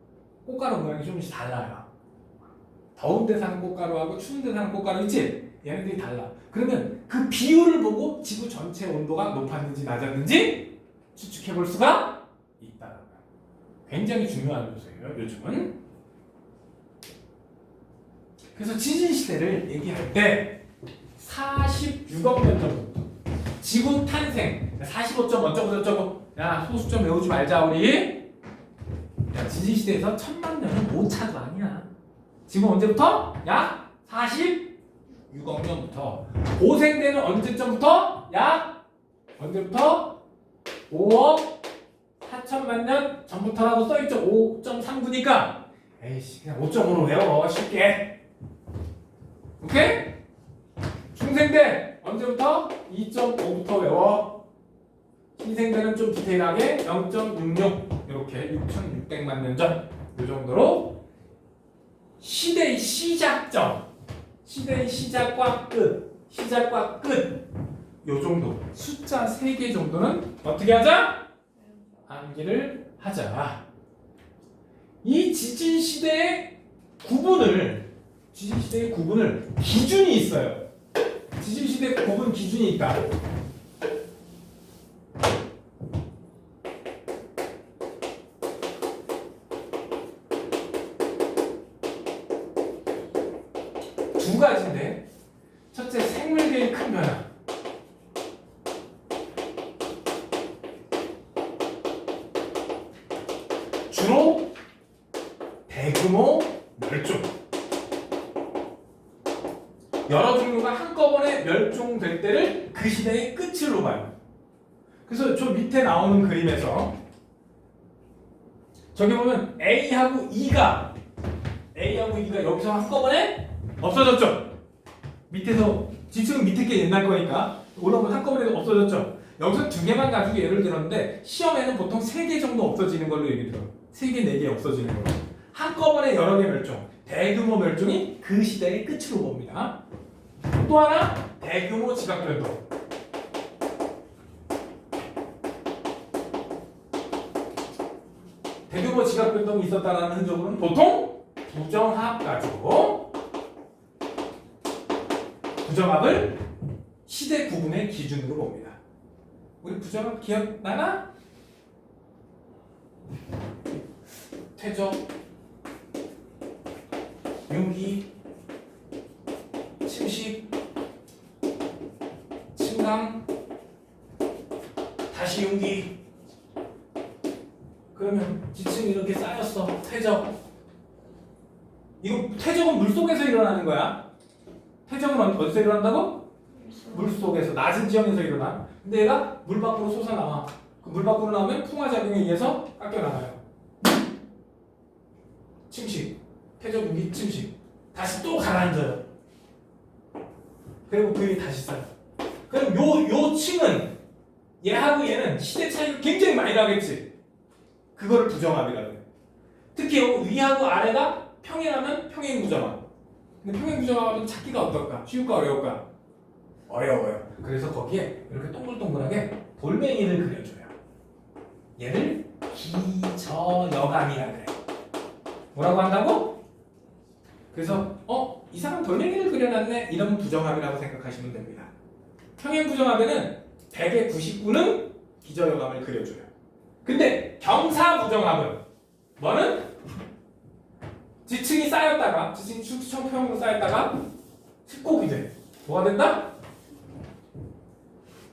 꽃가루 모양이 조금씩 달라요. 더운 데 사는 꽃가루하고 추운 데 사는 꽃가루 있지? 얘네들이 달라. 그러면 그 비율을 보고 지구 전체 온도가 높았는지 낮았는지 추측해 볼 수가 있다는 거예요. 굉장히 중요한 요소예요, 요즘은. 그래서 지진 시대를 얘기할 때 46억 년 전부터 지구 탄생 45점 어쩌고 야 소수점 외우지 말자 우리. 야 지진 시대에서 1000만 년은 못 차도 아니야. 지금 언제부터? 약 46억 년부터. 고생대는 언제쯤부터? 약 언제부터? 5억 4천만 년 전부터라고 써있죠. 5.39니까 에이씨 그냥 5.5로 외워 쉽게. 오케이? 중생대 언제부터? 2.5부터 외워. 신생대는 좀 디테일하게 0.66 이렇게 6,600만 년 전 이 정도로 시대의 시작점, 시대의 시작과 끝, 시작과 끝 요 정도 숫자 3개 정도는 어떻게 하자? 암기를 하자. 이 지진 시대의 구분을 기준이 있어요. 지진 시대 구분 기준이 있다. 두 가지인데 첫째 생물계의 큰 변화. 주로 대규모 멸종. 여러 종류가 한꺼번에 멸종될 때를 그 시대의 끝으로 봐요. 그래서 저 밑에 나오는 그림에서 저기 보면 A하고 E가 여기서 한꺼번에 없어졌죠. 밑에서 지층은 밑에 게 옛날 거니까 올라오면 한꺼번에 없어졌죠. 여기서 2개만 가지고 예를 들었는데 시험에는 보통 3개 정도 없어지는 걸로 얘기 들어요. 3개, 4개 없어지는 걸로. 한꺼번에 여러 개 멸종, 대규모 멸종이 그 시대의 끝으로 봅니다. 또 하나, 대규모 지각변동. 대규모 지각변동이 있었다는 흔적으로는 보통 부정합 가지고 부정합을 시대 구분의 기준으로 봅니다. 우리 부정합 기억나나? 퇴적, 융기, 침식, 침강, 다시 융기. 그러면 지층이 이렇게 쌓였어. 퇴적. 이거 퇴적은 물속에서 일어나는 거야. 퇴적은 어디서 일어난다고? 물속에서 낮은 지형에서 일어나. 근데 얘가 물 밖으로 솟아나와. 그 물 밖으로 나오면 풍화작용에 의해서 깎여나가요. 침식, 퇴적 융기, 침식. 다시 또 가라앉아요. 그리고 그 위에 다시 쌓여. 그럼 요 층은 얘하고 얘는 시대 차이가 굉장히 많이 나겠지. 그거를 부정합이라고 해요. 특히 위하고 아래가 평행하면 평행 부정합. 근데 평행 부정합은 찾기가 어떨까? 쉬울까 어려울까? 어려워요. 그래서 거기에 이렇게 동글동글하게 돌멩이를 그려줘요. 얘를 기저여감이라 그래요. 뭐라고 한다고? 그래서 이상한 돌멩이를 그려놨네 이러면 부정합이라고 생각하시면 됩니다. 평행 부정합에는 100의 99는 기저여감을 그려줘요. 근데 경사 부정합은 뭐는? 지층이 쌓였다가 지층이 수청평으로 쌓였다가 특곡이 돼. 뭐가 된다?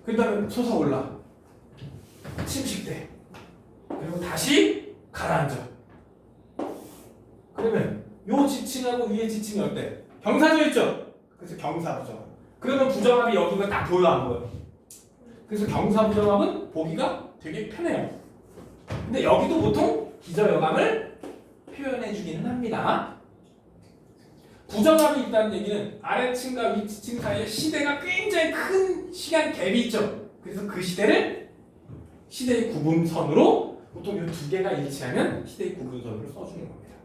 그 다음에 솟아올라. 침식돼. 그리고 다시 가라앉아. 그러면 요 지층하고 위에 지층이 어때? 경사져 있죠? 그래서 경사부정합. 그러면 부정합이 여기가 딱 보여 안 보여? 그래서 경사부정합은 보기가 되게 편해요. 근데 여기도 보통 기저여감을 표현해주기는 합니다. 부정합이 있다는 얘기는 아래층과 위층 사이에 시대가 굉장히 큰 시간 갭이 있죠. 그래서 그 시대를 시대의 구분선으로 보통 이 두 개가 일치하면 시대의 구분선으로 써주는 겁니다.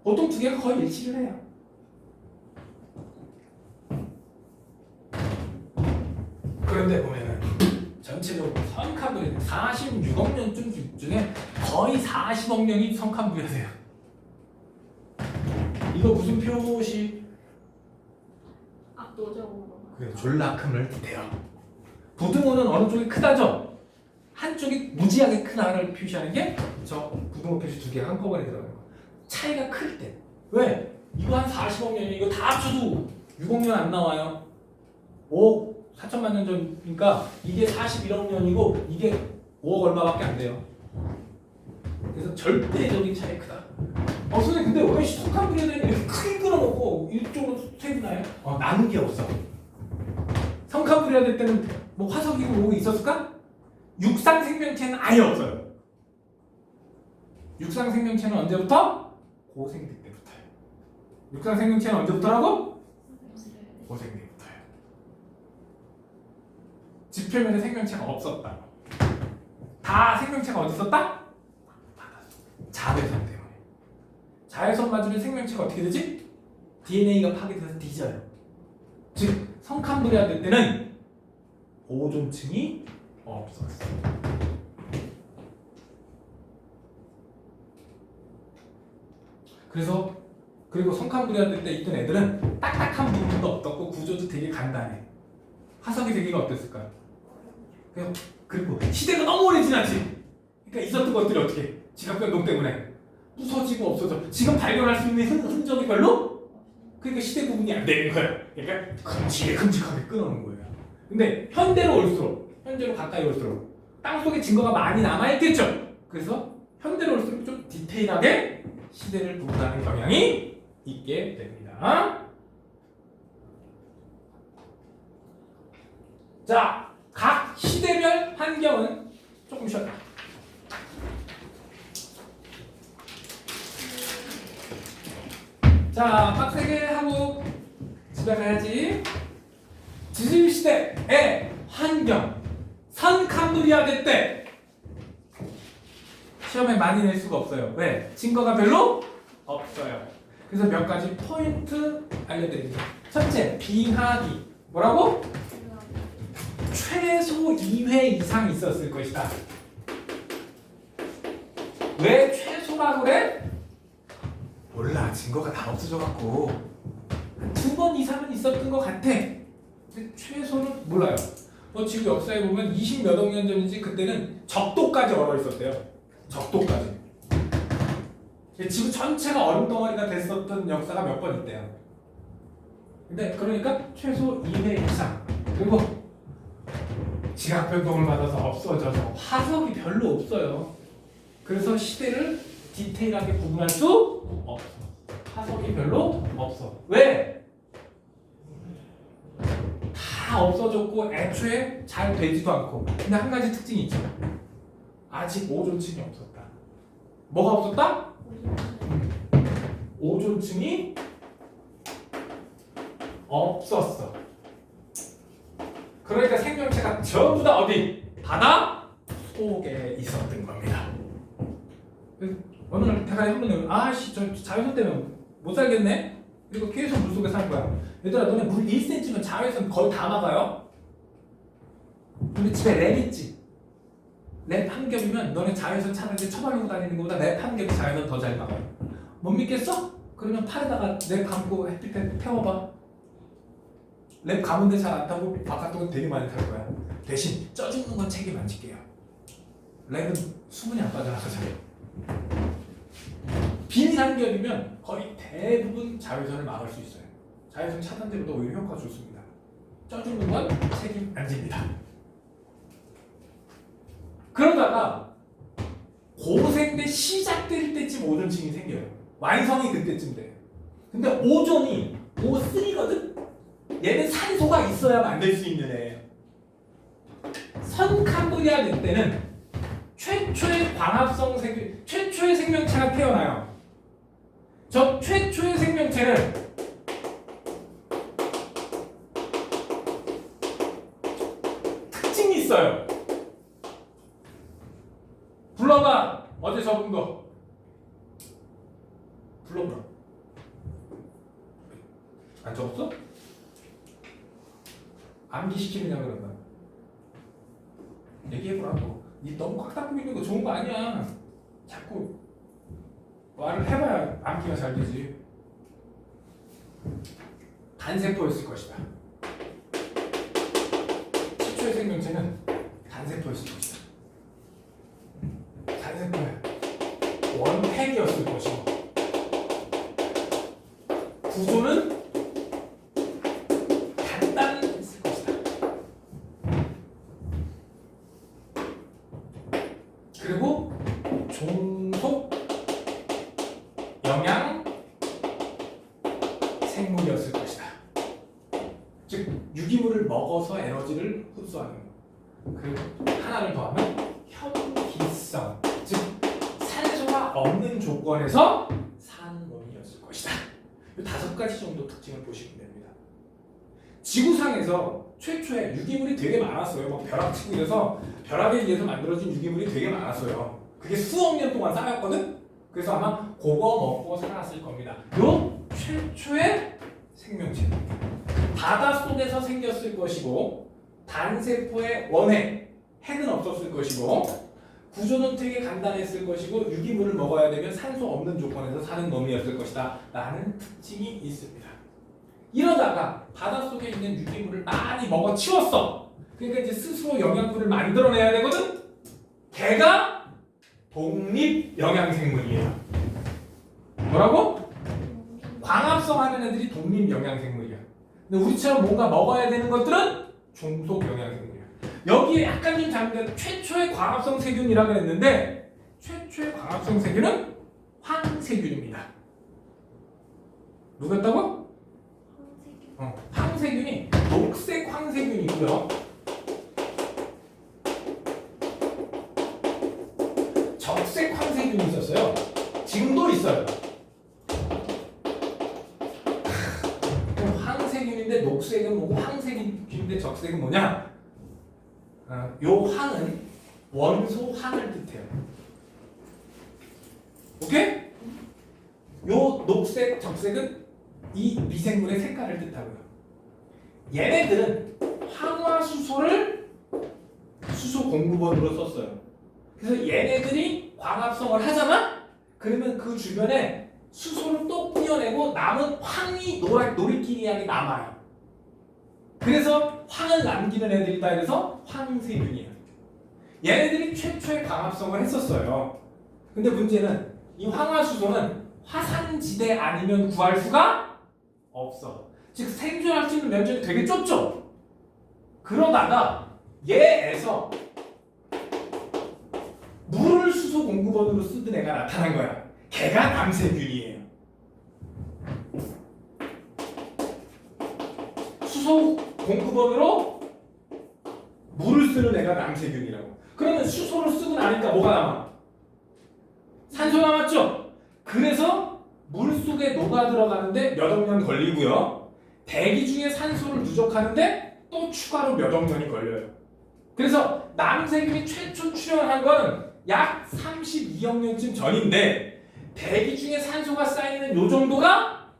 보통 두 개가 거의 일치를 해요. 그런데 보면은 전체적으로 성칸부리 46억 년 중에 거의 40억 년이 성칸부리세요. 이거 무슨 표시? 압도적으로. 그래, 졸라 큰 멀티돼요. 부등호는 어느 쪽이 크다죠? 한쪽이 무지하게 크다를 표시하는 게 저 부등호 표시 두 개가 한꺼번에 들어가는 거. 차이가 클 때. 왜? 이거 한 40억 년이 이거 다 합쳐도 6억 년 안 나와요. 5억 4천만 년 전이니까 이게 41억 년이고 이게 5억 얼마밖에 안 돼요. 그래서 절대적인 차이 크다. 선생님 근데 왜 성칸부리아들이 이렇게 크게 끌어놓고 이쪽으로 세분나요? 나는 게 없어. 성칸부리아들 때는 뭐 화석이고 뭐 있었을까? 육상 생명체는 아예 없어요. 육상 생명체는 언제부터? 고생대 때부터요. 육상 생명체는 언제부터라고? 고생대 때부터요. 지표면에 생명체가 없었다. 다 생명체가 어디 있었다? 자외선 때문에. 자외선 맞으면 생명체가 어떻게 되지? DNA가 파괴돼서 뒤져요. 즉 성칸부리아들 때는 오존층이 없었어요. 그래서 그리고 성칸부리아들 때 있던 애들은 딱딱한 부분도 없었고 구조도 되게 간단해. 화석의 세계가 어땠을까요? 그리고 시대가 너무 오래 지났지. 그러니까 있었던 것들이 어떻게? 지각변동 때문에 부서지고 없어져. 지금 발견할 수 있는 흔적이 별로? 그러니까 시대 구분이 안 되는 거예요. 그러니까 큼직하게 끊어놓은 거예요. 근데 현대로 올수록, 현재로 가까이 올수록 땅속에 증거가 많이 남아있겠죠. 그래서 현대로 올수록 좀 디테일하게 시대를 구분하는 경향이 있게 됩니다. 자, 각 시대별 환경은 조금 쉬었다. 자, 빡세게 하고 집에 가야지. 지질시대의 환경, 성칸부리아대 때 시험에 많이 낼 수가 없어요. 왜? 증거가 별로 없어요. 그래서 몇 가지 포인트 알려드립니다. 첫째, 빙하기. 뭐라고? 최소 2회 이상 있었을 것이다. 왜 최소라고 그래? 몰라. 증거가 다 없어져갖고 한 2번 이상은 있었던 것 같아. 근데 최소는 몰라요. 지구 역사에 보면 20몇억 년 전인지 그때는 적도까지 얼어 있었대요. 적도까지. 지구 전체가 얼음 덩어리가 됐었던 역사가 몇 번 있대요. 근데 그러니까 최소 2회 이상. 그리고 지각변동을 받아서 없어져서 화석이 별로 없어요. 그래서 시대를 디테일하게 구분할 수 없어. 화석이 별로 없어. 왜? 다 없어졌고 애초에 잘 되지도 않고. 근데 한 가지 특징이 있죠. 아직 오존층이 없었다. 뭐가 없었다? 오존층이 없었어. 그러니까 생명체가 전부 다 어디? 바다 속에 있었던 겁니다. 어느 날 대가리 한 번에 아씨 저 자외선 때문에 못 살겠네? 그리고 계속 물속에 사는 거야. 얘들아 너네 물 1cm면 자외선 거의 다 막아요. 우리 집에 랩 있지? 랩 한 겹이면 너네 자외선 차는데 처방하고 다니는 것보다 랩 한 겹이 자외선 더 잘 막아요. 못 믿겠어? 그러면 팔에다가 랩 감고 햇빛에 태워봐. 랩 감은데 잘 안 타고 바깥쪽은 되게 많이 탈 거야. 대신 쪄 죽는 건 책임 안 질게요. 랩은 수분이 안 빠져나서 잘해요. 비닐 한 겹이면 거의 대부분 자외선을 막을 수 있어요. 자외선 차단제보다 오히려 효과가 좋습니다. 쪄주는 건 책임 안 집니다. 그러다가 고생대 시작될 때쯤 오존층이 생겨요. 완성이 그때쯤 돼요. 근데 오존이 O3거든? 얘는 산소가 있어야 만들 수 있는 애예요. 선캄브리아 늑 때는 최초의 광합성 세균, 최초의 생명체가 태어나요. 저 최초의 생명체는 특징이 있어요. 불러봐. 어제 적은 거. 불러보라. 안 적었어? 암기시키느냐 그런다. 얘기해보라고. 니 너무 꽉 닫고 있는 거 좋은 거 아니야. 자꾸 말을 해봐야 암기가 잘 되지. 단세포였을 것이다. 최초의 생명체는 단세포였을 것이다. 단세포야. 원팩이었을 것이고 구조는 간단했을 것이다. 그리고 종속 영양 생물이었을 것이다. 즉 유기물을 먹어서 에너지를 흡수하는 것. 그리고 하나를 더하면 현기성, 즉 산소가 없는 조건에서 사는 놈이었을 것이다. 이 5가지 정도 특징을 보시면 됩니다. 지구상에서 최초의 유기물이 되게 많았어요. 뭐 벼락치고 이래서 벼락에 의해서 만들어진 유기물이 되게 많았어요. 그게 수억 년 동안 쌓였거든. 그래서 아마 그거 먹고 살았을 겁니다. 요 최초의 생명체 바닷속에서 생겼을 것이고 단세포의 원핵, 핵은 없었을 것이고 구조는 되게 간단했을 것이고 유기물을 먹어야 되면 산소 없는 조건에서 사는 놈이었을 것이다 라는 특징이 있습니다. 이러다가 바닷속에 있는 유기물을 많이 먹어치웠어. 그러니까 이제 스스로 영양분을 만들어내야 되거든. 걔가 독립 영양생물이에요. 뭐라고? 광합성 하는 애들이 독립 영양생물이야. 근데 우리처럼 뭔가 먹어야 되는 것들은 종속 영양생물이야. 여기에 약간 좀 잘못된 최초의 광합성 세균이라고 했는데 최초의 광합성 세균은 황세균입니다. 누구였다고? 황세균이 녹색 황세균이고요. 적색 황세균이 있었어요. 지금도 있어요. 황세균인데 녹색은 뭐고 황세균인데 적색은 뭐냐? 요 황은 원소 황을 뜻해요. 오케이? 요 녹색, 적색은 이 미생물의 색깔을 뜻하고요. 얘네들은 황화수소를 수소 공급원으로 썼어요. 그래서 얘네들이 광합성을 하잖아? 그러면 그 주변에 수소를 또 뿌려내고 남은 황이 노리끼리하게 남아요. 그래서 황을 남기는 애들이다 해서 황세균이에요. 얘네들이 최초의 광합성을 했었어요. 근데 문제는 이 황화수소는 화산지대 아니면 구할 수가 없어. 즉 생존할 수 있는 면적이 되게 좁죠. 그러다가 얘에서 물을 수소 공급원으로 쓰던 애가 나타난 거야. 걔가 남세균이에요. 수소 공급원으로 물을 쓰는 애가 남세균이라고. 그러면 수소를 쓰고 나니까 뭐가 남아? 산소 남았죠? 그래서 물속에 녹아 들어가는데 몇 억 년 걸리고요. 대기 중에 산소를 누적하는데 또 추가로 몇 억 년이 걸려요. 그래서 남세균이 최초 출현한 건 약 32억 년쯤 전인데 대기 중에 산소가 쌓이는 요 정도가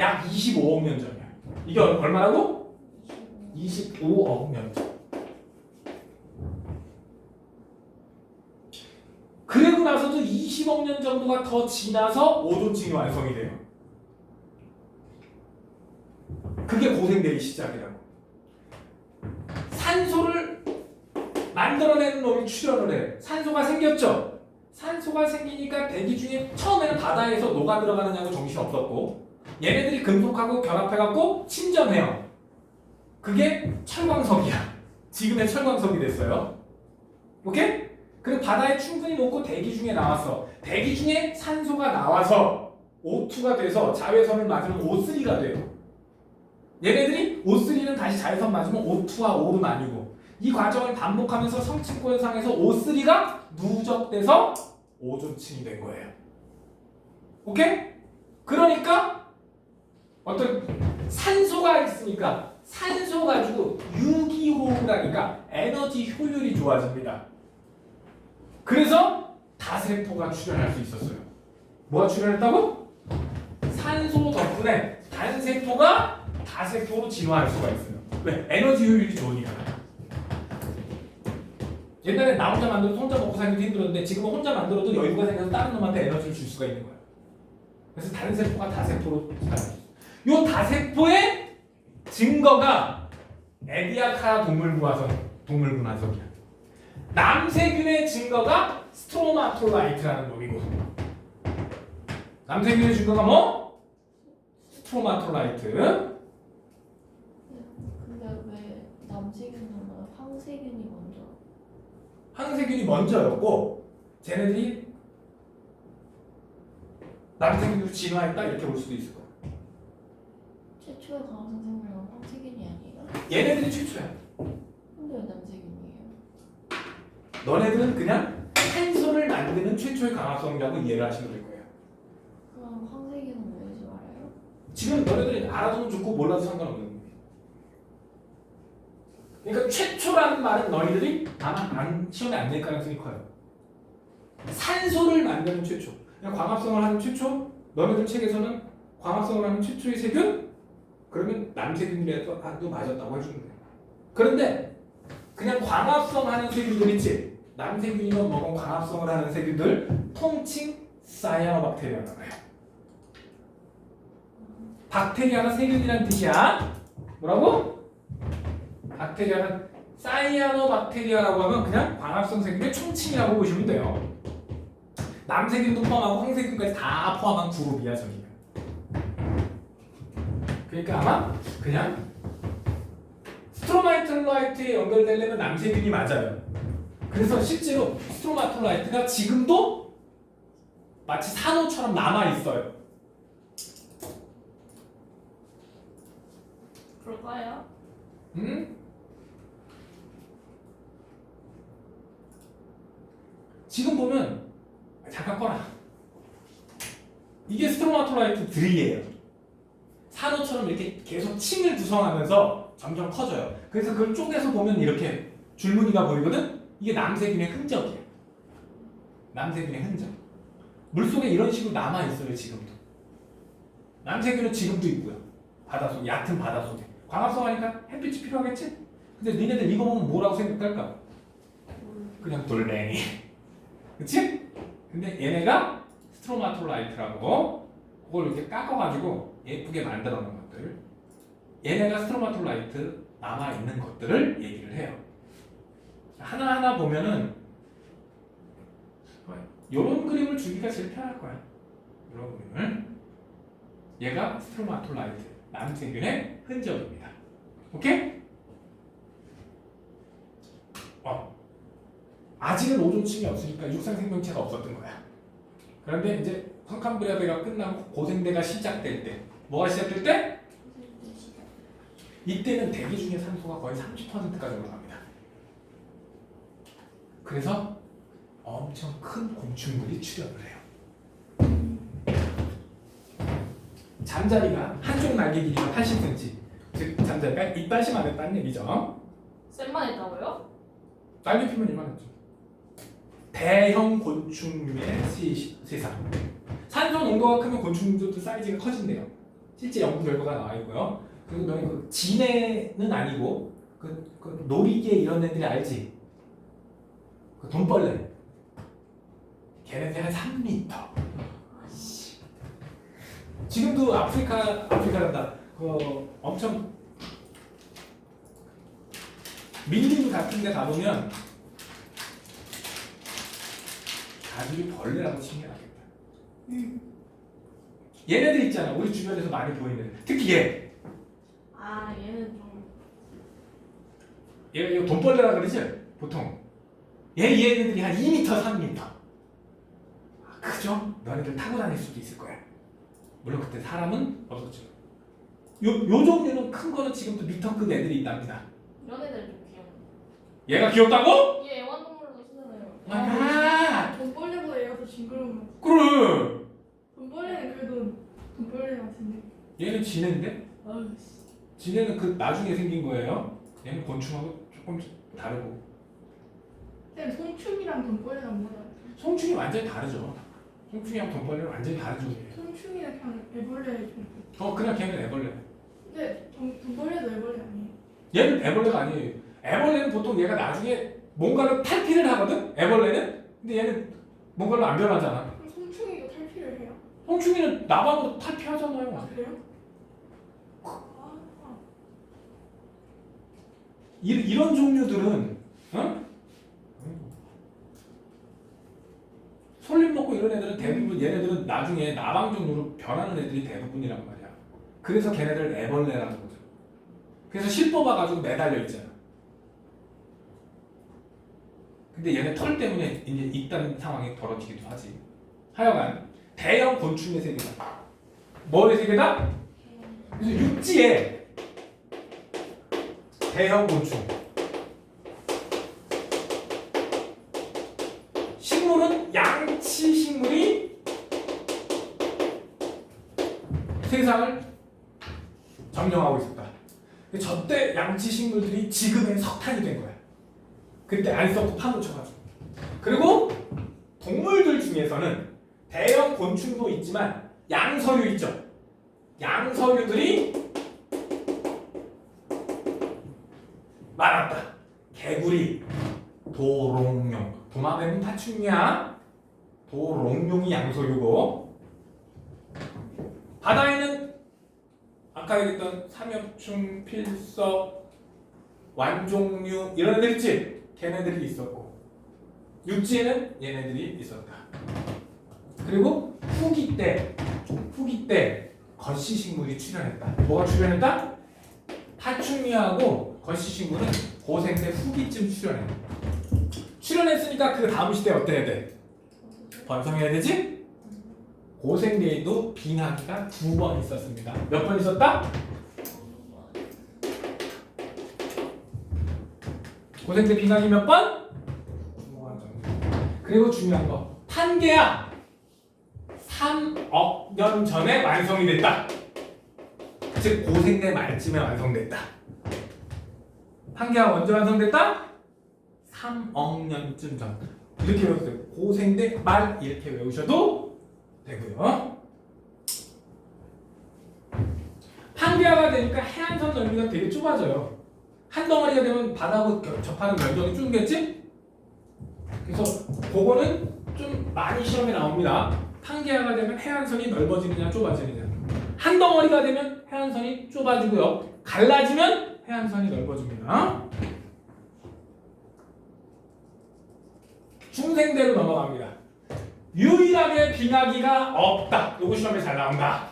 약 25억 년 전이야. 이게 얼마라고? 25억 년 전. 그리고 나서도 20억 년 정도가 더 지나서 오존층이 완성이 돼요. 그게 고생되기 시작이라고. 산소를 만들어내는 놈이 출현을 해. 산소가 생겼죠? 산소가 생기니까 대기 중에 처음에는 바다에서 녹아 들어가느냐고 정신이 없었고 얘네들이 금속하고 결합해갖고 침전해요. 그게 철광석이야. 지금의 철광석이 됐어요. 오케이? 그리고 바다에 충분히 녹고 대기 중에 나왔어. 대기 중에 산소가 나와서 O2가 돼서 자외선을 맞으면 O3가 돼요. 얘네들이 O3는 다시 자외선 맞으면 O2와 O로 나뉘고 이 과정을 반복하면서 성층고 현상에서 O3가 누적돼서 오존층이 된 거예요. 오케이? 그러니까 어떤 산소가 있으니까 산소 가지고 유기호흡이니까 에너지 효율이 좋아집니다. 그래서 다세포가 출현할 수 있었어요. 뭐가 출현했다고? 산소 덕분에 단세포가 다세포로 진화할 수가 있어요. 왜? 에너지 효율이 좋으니까. 옛날에 나 혼자 만들어도 혼자 먹고 살기도 힘들었는데 지금은 혼자 만들어도 여유가 생겨서 다른 놈한테 에너지를 줄 수가 있는 거야. 그래서 다른 세포가 다세포로 진화해요. 요 다세포의 증거가 에디아카야 동물분화석이야. 남세균의 증거가 스트로마톨라이트라는 놈이고 남세균의 증거가 뭐? 스트로마톨라이트. 근데 왜 남세균보다 황세균이 먼저? 황세균이 먼저였고 쟤네들이 남세균으로 진화했다 이렇게 볼 수도 있을 거야. 최초의 광합성 생물은 황세균이 아니에요? 얘네들이 최초야. 근데 왜 남세균이에요? 너네들은 그냥 산소를 만드는 최초의 광합성이라고 이해를 하시면 될 거예요. 그럼 황세균은 왜 오지 말아요? 지금 너네들이 알아두면 좋고 몰라도 상관없는 거예요. 그러니까 최초라는 말은 너희들이 아마 시험에 안 낼 가능성이 커요. 산소를 만드는 최초. 그냥 광합성을 하는 최초. 너네들 책에서는 광합성을 하는 최초의 세균? 그러면 남세균이라도 맞았다고 해주면 돼요. 그런데 그냥 광합성 하는 세균들 있지? 남세균이면 먹은 광합성을 하는 세균들 통칭 사이아노박테리아라고 해요. 박테리아가 세균이란 뜻이야. 뭐라고? 박테리아는 사이아노박테리아라고 하면 그냥 광합성 세균의 총칭이라고 보시면 돼요. 남세균도 포함하고 황세균까지 다 포함한 그룹이야 저기가. 그러니까 아마 그냥 스트로마톨라이트에 연결되려면 남세균이 맞아요. 그래서 실제로 스트로마톨라이트가 지금도 마치 산호처럼 남아있어요. 그럴까요? 지금 보면 잠깐 꺼라. 이게 스트로마톨라이트들이에요. 산호처럼 이렇게 계속 층을 구성하면서 점점 커져요. 그래서 그걸 쪼개서 보면 이렇게 줄무늬가 보이거든? 이게 남세균의 흔적이에요. 남세균의 흔적. 물속에 이런 식으로 남아있어요, 지금도. 남세균은 지금도 있고요. 바닷속, 얕은 바닷속에. 광합성 하니까 햇빛이 필요하겠지? 근데 니네들 이거 보면 뭐라고 생각할까? 그냥 돌멩이. 그치? 근데 얘네가 스트로마톨라이트라고 그걸 이렇게 깎아가지고 예쁘게 만들어 놓은 것들. 얘네가 스트로마톨라이트 남아있는 것들을 얘기를 해요. 하나하나 보면은 요런 그림을 주기가 제일 편할 거야. 요런 그림을. 얘가 스트로마톨라이트, 남세균의 흔적입니다. 오케이? 아직은 오존층이 없으니까 육상 생명체가 없었던 거야. 그런데 이제 성칸브리아대가 끝나고 고생대가 시작될 때, 뭐가 시작될 때? 이때는 대기 중에 산소가 거의 30%까지 올라갑니다. 그래서 엄청 큰 곤충들이 출현을 해요. 잠자리가 한쪽 날개 길이가 80cm, 즉 잠자리가 이빨씨만 했다는 얘기죠. 쌤만 했다고요? 날개 피면 이만했죠. 대형 곤충의 세상. 산소 농도가 크면 곤충들도 사이즈가 커진대요. 실제 연구 결과가 나와 있고요. 그리고 너희 그 진해는 아니고 그 놀이개 이런 애들이 알지? 그 돈벌레. 걔네들 한 3m. 지금도 아프리카란다. 그 엄청 밀림 같은 데 가보면 가죽이 벌레라고 치는 게 낫겠다. 얘네들 있잖아. 우리 주변에서 많이 보이는. 특히 얘. 아 얘는 좀 얘가 이거 돈벌레라 그러지? 보통. 얘네들이 한 2m, 3m. 아, 그죠? 너네들 타고 다닐 수도 있을 거야. 물론 그때 사람은 없었죠. 요 종류는 큰 거는 지금도 미터급 애들이 있답니다. 이런 애들 좀 귀여워. 얘가 귀엽다고? 얘 애완동물로 쓰잖아요. 아, 돈벌레보다 얘가 더 징그러운 거. 그래. 돈벌레는 그래도 돈벌레 같은데. 얘는 지네인데? 아유 지네는 그 나중에 생긴 거예요. 얘는 곤충하고 조금 다르고. 근데 송충이랑 돈벌레랑 뭐야? 송충이 완전히 다르죠. 송충이랑 돈벌레는 완전히 다르죠. 송충이는 그냥 애벌레 좀. 그냥 걔는 애벌레. 근데 돈벌레도 애벌레 아니에요? 얘는 애벌레가 아니에요. 애벌레는 보통 얘가 나중에 뭔가를 탈피를 하거든? 애벌레는? 근데 얘는 뭔가를 안 변하잖아. 그럼 송충이도 탈피를 해요? 송충이는 나방으로 탈피하잖아요. 아 그래요? 이런 종류들은 솔잎 먹고 이런 애들은 대부분 얘네들은 나중에 나방 종류로 변하는 애들이 대부분이란 말이야. 그래서 걔네들 애벌레라는 거죠. 그래서 실 뽑아가지고 매달려 있잖아. 근데 얘네 털 때문에 이제 있다는 상황이 벌어지기도 하지. 하여간 대형 곤충의 세계다. 뭐의 세계다? 그래서 육지에 대형 곤충. 식물은 양치 식물이 세상을 점령하고 있었다. 저때 양치 식물들이 지금의 석탄이 된 거야. 그때 안 썩고 파묻혀가지고. 그리고 동물들 중에서는 대형 곤충도 있지만 양서류 있죠. 양서류들이 많았다. 개구리, 도롱뇽, 도마뱀은 파충류야. 도롱뇽이 양서류고, 바다에는 아까 얘기했던 삼엽충, 필석, 완종류 이런 애들 있지? 걔네들이 있었고, 육지에는 얘네들이 있었다. 그리고 후기 때 거시식물이 출현했다. 뭐가 출현했다? 파충류하고 거시식물은 고생 때 후기쯤 출현했으니까 그 다음 시대에 어때야 돼? 번성해야 되지? 고생대에도 빙하기가 2번 있었습니다. 몇 번 있었다? 고생대 빙하기 몇 번? 2번 정도. 그리고 중요한 거, 판게야 3억 년 전에 완성이 됐다. 즉 고생대 말쯤에 완성됐다. 판게가 언제 완성됐다? 3억 년쯤 전. 이렇게 외우세요. 고생대 말 이렇게 외우셔도 되고요. 판게아가 되니까 해안선 넓이가 되게 좁아져요. 한 덩어리가 되면 바다하고 접하는 면적이 줄겠지? 그래서 그거는 좀 많이 시험에 나옵니다. 판게아가 되면 해안선이 넓어지느냐 좁아지느냐. 한 덩어리가 되면 해안선이 좁아지고요. 갈라지면 해안선이 넓어집니다. 중생대로 넘어갑니다. 유일하게 빙하기가 없다. 요거 시험에 잘 나온다.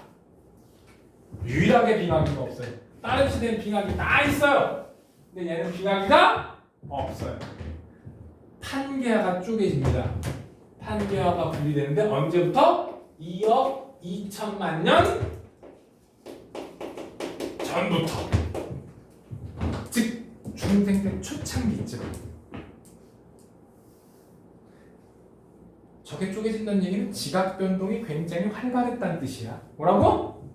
유일하게 빙하기가 없어요. 다른 시대는 빙하기 다 있어요. 근데 얘는 빙하기가 없어요. 판게아가 쪼개집니다. 판게아가 분리되는데 언제부터? 2억 2천만 년 전부터. 즉 중생대 초창기쯤. 저게 쪼개진다는 얘기는 지각 변동이 굉장히 활발했다는 뜻이야. 뭐라고?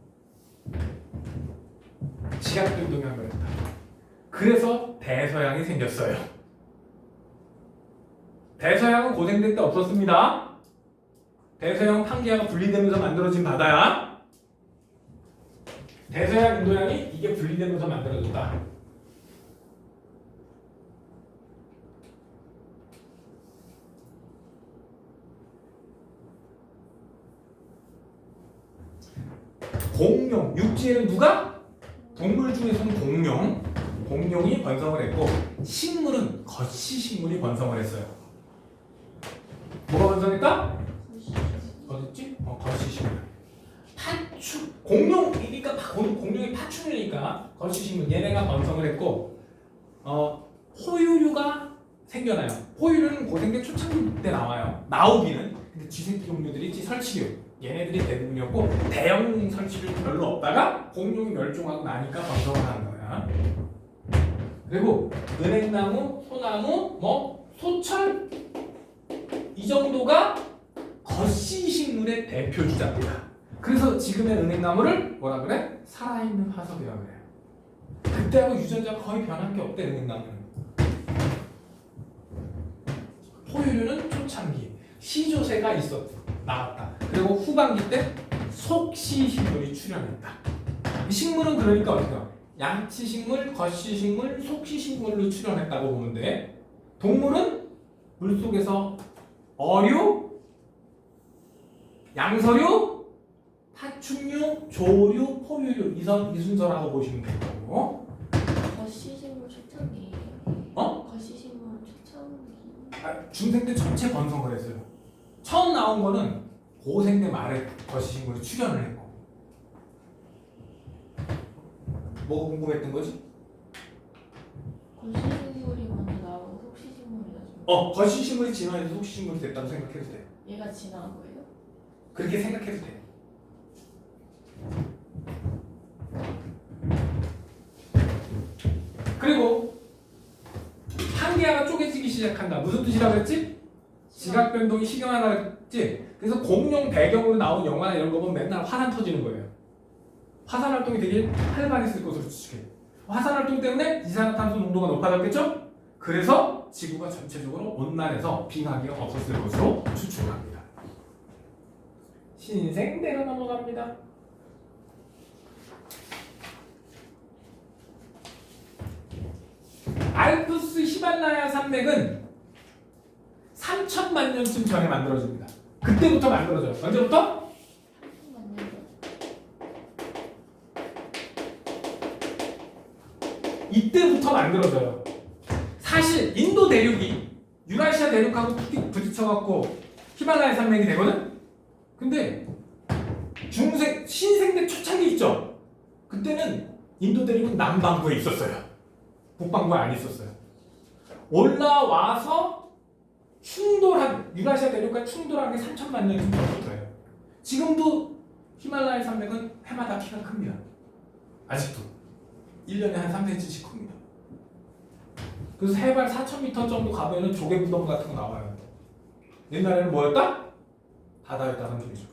지각 변동이 활발했다. 그래서 대서양이 생겼어요. 대서양은 고생대 때 없었습니다. 대서양 판게아가 분리되면서 만들어진 바다야. 대서양 인도양이 이게 분리되면서 만들어졌다. 공룡, 육지에는 누가? 동물 중에서는 공룡이 번성을 했고, 식물은 거시식물이 번성을 했어요. 뭐가 번성했다? 어딨지? 거시식물. 파충 공룡 그러니까 공룡이 파충류니까 거시식물 얘네가 번성을 했고 호유류가 생겨나요. 호유류는 고생대 초창기 때 나와요. 나오기는 근데 쥐새끼 종류들이 있지 설치류 얘네들이 대부분이었고 대형 설치류 별로 없다가 공룡이 멸종하고 나니까 번성을 하는 거야. 그리고 은행나무, 소나무, 뭐 소철 이 정도가 거시식물의 대표 주자입니다. 그래서 지금의 은행나무를 뭐라 그래? 살아있는 화석이라 그래요. 그때하고 유전자가 거의 변한 게 없대 은행나무는. 포유류는 초창기 시조새가 나왔다. 그리고 후반기 때 속시식물이 출현했다. 이 식물은 그러니까 어떻게 양치식물, 거시식물, 속시식물로 출현했다고 보면 돼. 동물은 물속에서 어류, 양서류, 파충류, 조류, 포유류 이 순서라고 보시면 되고. 거시식물 초창기. 어? 거시식물 초창기. 중생 때 전체 번성을 했어요. 처음 나온 거는 고생 때 말에 거시식물이 출현을 했고. 뭐가 궁금했던 거지? 거시식물이 먼저 나오고 속시식물이 나중에. 거시식물이 진화해서 속시식물이 됐다고 생각해도 돼. 얘가 진화한 거예요? 그렇게 생각해도 돼. 그리고 판개화가 쪼개지기 시작한다. 무슨 뜻이라고 했지? 지각 변동이 식용하다 했지? 그래서 공룡 배경으로 나온 영화나 이런 거 보면 맨날 화산 터지는 거예요. 화산 활동이 되게 활발했을 것으로 추측해. 화산 활동 때문에 이산화탄소 농도가 높아졌겠죠? 그래서 지구가 전체적으로 온난해서 빙하기가 없었을 것으로 추측합니다. 신생대로 넘어갑니다. 알프스 히말라야 산맥은 3천만 년쯤 전에 만들어집니다. 그때부터 만들어져요. 언제부터? 이때부터 만들어져요. 사실 인도 대륙이 유라시아 대륙하고 부딪혀갖고 히말라야 산맥이 되거든? 근데 신생대 초창기 있죠? 그때는 인도 대륙은 남반구에 있었어요. 북반구에 안 있었어요. 올라와서 유라시아 대륙과 충돌한 게 3천만 년 전부터예요. 지금도 히말라야 산맥은 해마다 키가 큽니다. 아직도 1년에 한 3cm씩 큽니다. 그래서 해발 4,000m 정도 가면은 조개무덤 같은 거 나와요. 옛날에는 뭐였다? 바다였다는 소리죠.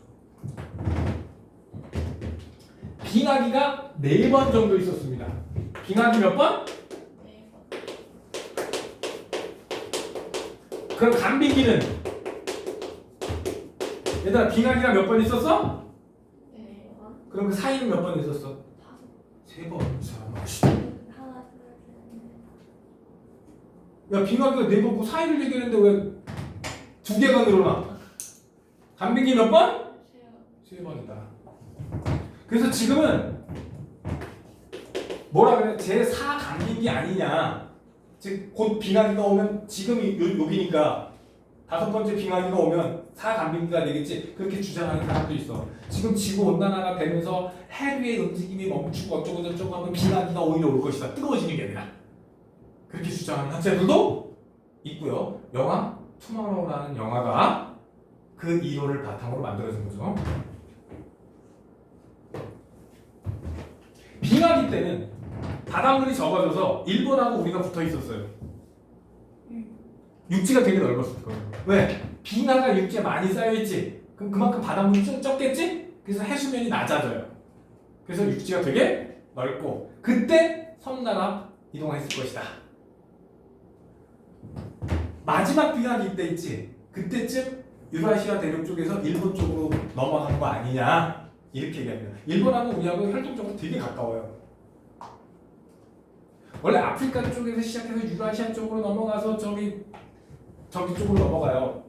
빙하기가 4번 정도 있었습니다. 빙하기 몇 번? 4번. 그럼 간빙기는? 얘들아 빙하기가 몇 번 있었어? 4번. 그럼 그 사이는 몇 번 있었어? 3번. 하나, 둘, 셋. 야 빙하기가 4번 그 사이를 얘기했는데 왜 2개가 늘어나? 간빙기 몇 번? 3번이다. 그래서 지금은 뭐라 그래? 제4 간빙기 아니냐? 즉 곧 빙하기가 오면 지금이 여기니까 5번째 빙하기가 오면 4 간빙기가 되겠지. 그렇게 주장하는 사람도 있어. 지금 지구 온난화가 되면서 해류의 움직임이 멈추고 어쩌고 저쩌고 하면 빙하기가 오히려 올 것이다. 뜨거워지는 게 아니라. 그렇게 주장하는 학자들도 있고요. 영화 투모로우라는 영화가 그 이론을 바탕으로 만들어진 거죠. 빙하기 때는 바닷물이 적어져서 일본하고 우리가 붙어 있었어요. 육지가 되게 넓었을 거예요. 왜? 빙하가 육지에 많이 쌓여있지. 그럼 그만큼 바닷물이 좀 적겠지? 그래서 해수면이 낮아져요. 그래서 육지가 되게 넓고 그때 섬나라 이동했을 것이다. 마지막 빙하기 때 있지. 그때쯤 유라시아 대륙 쪽에서 일본 쪽으로 넘어간 거 아니냐 이렇게 얘기합니다. 일본하고 우리하고 혈통적으로 되게 가까워요. 원래 아프리카 쪽에서 시작해서 유라시아 쪽으로 넘어가서 저기 쪽으로 넘어가요.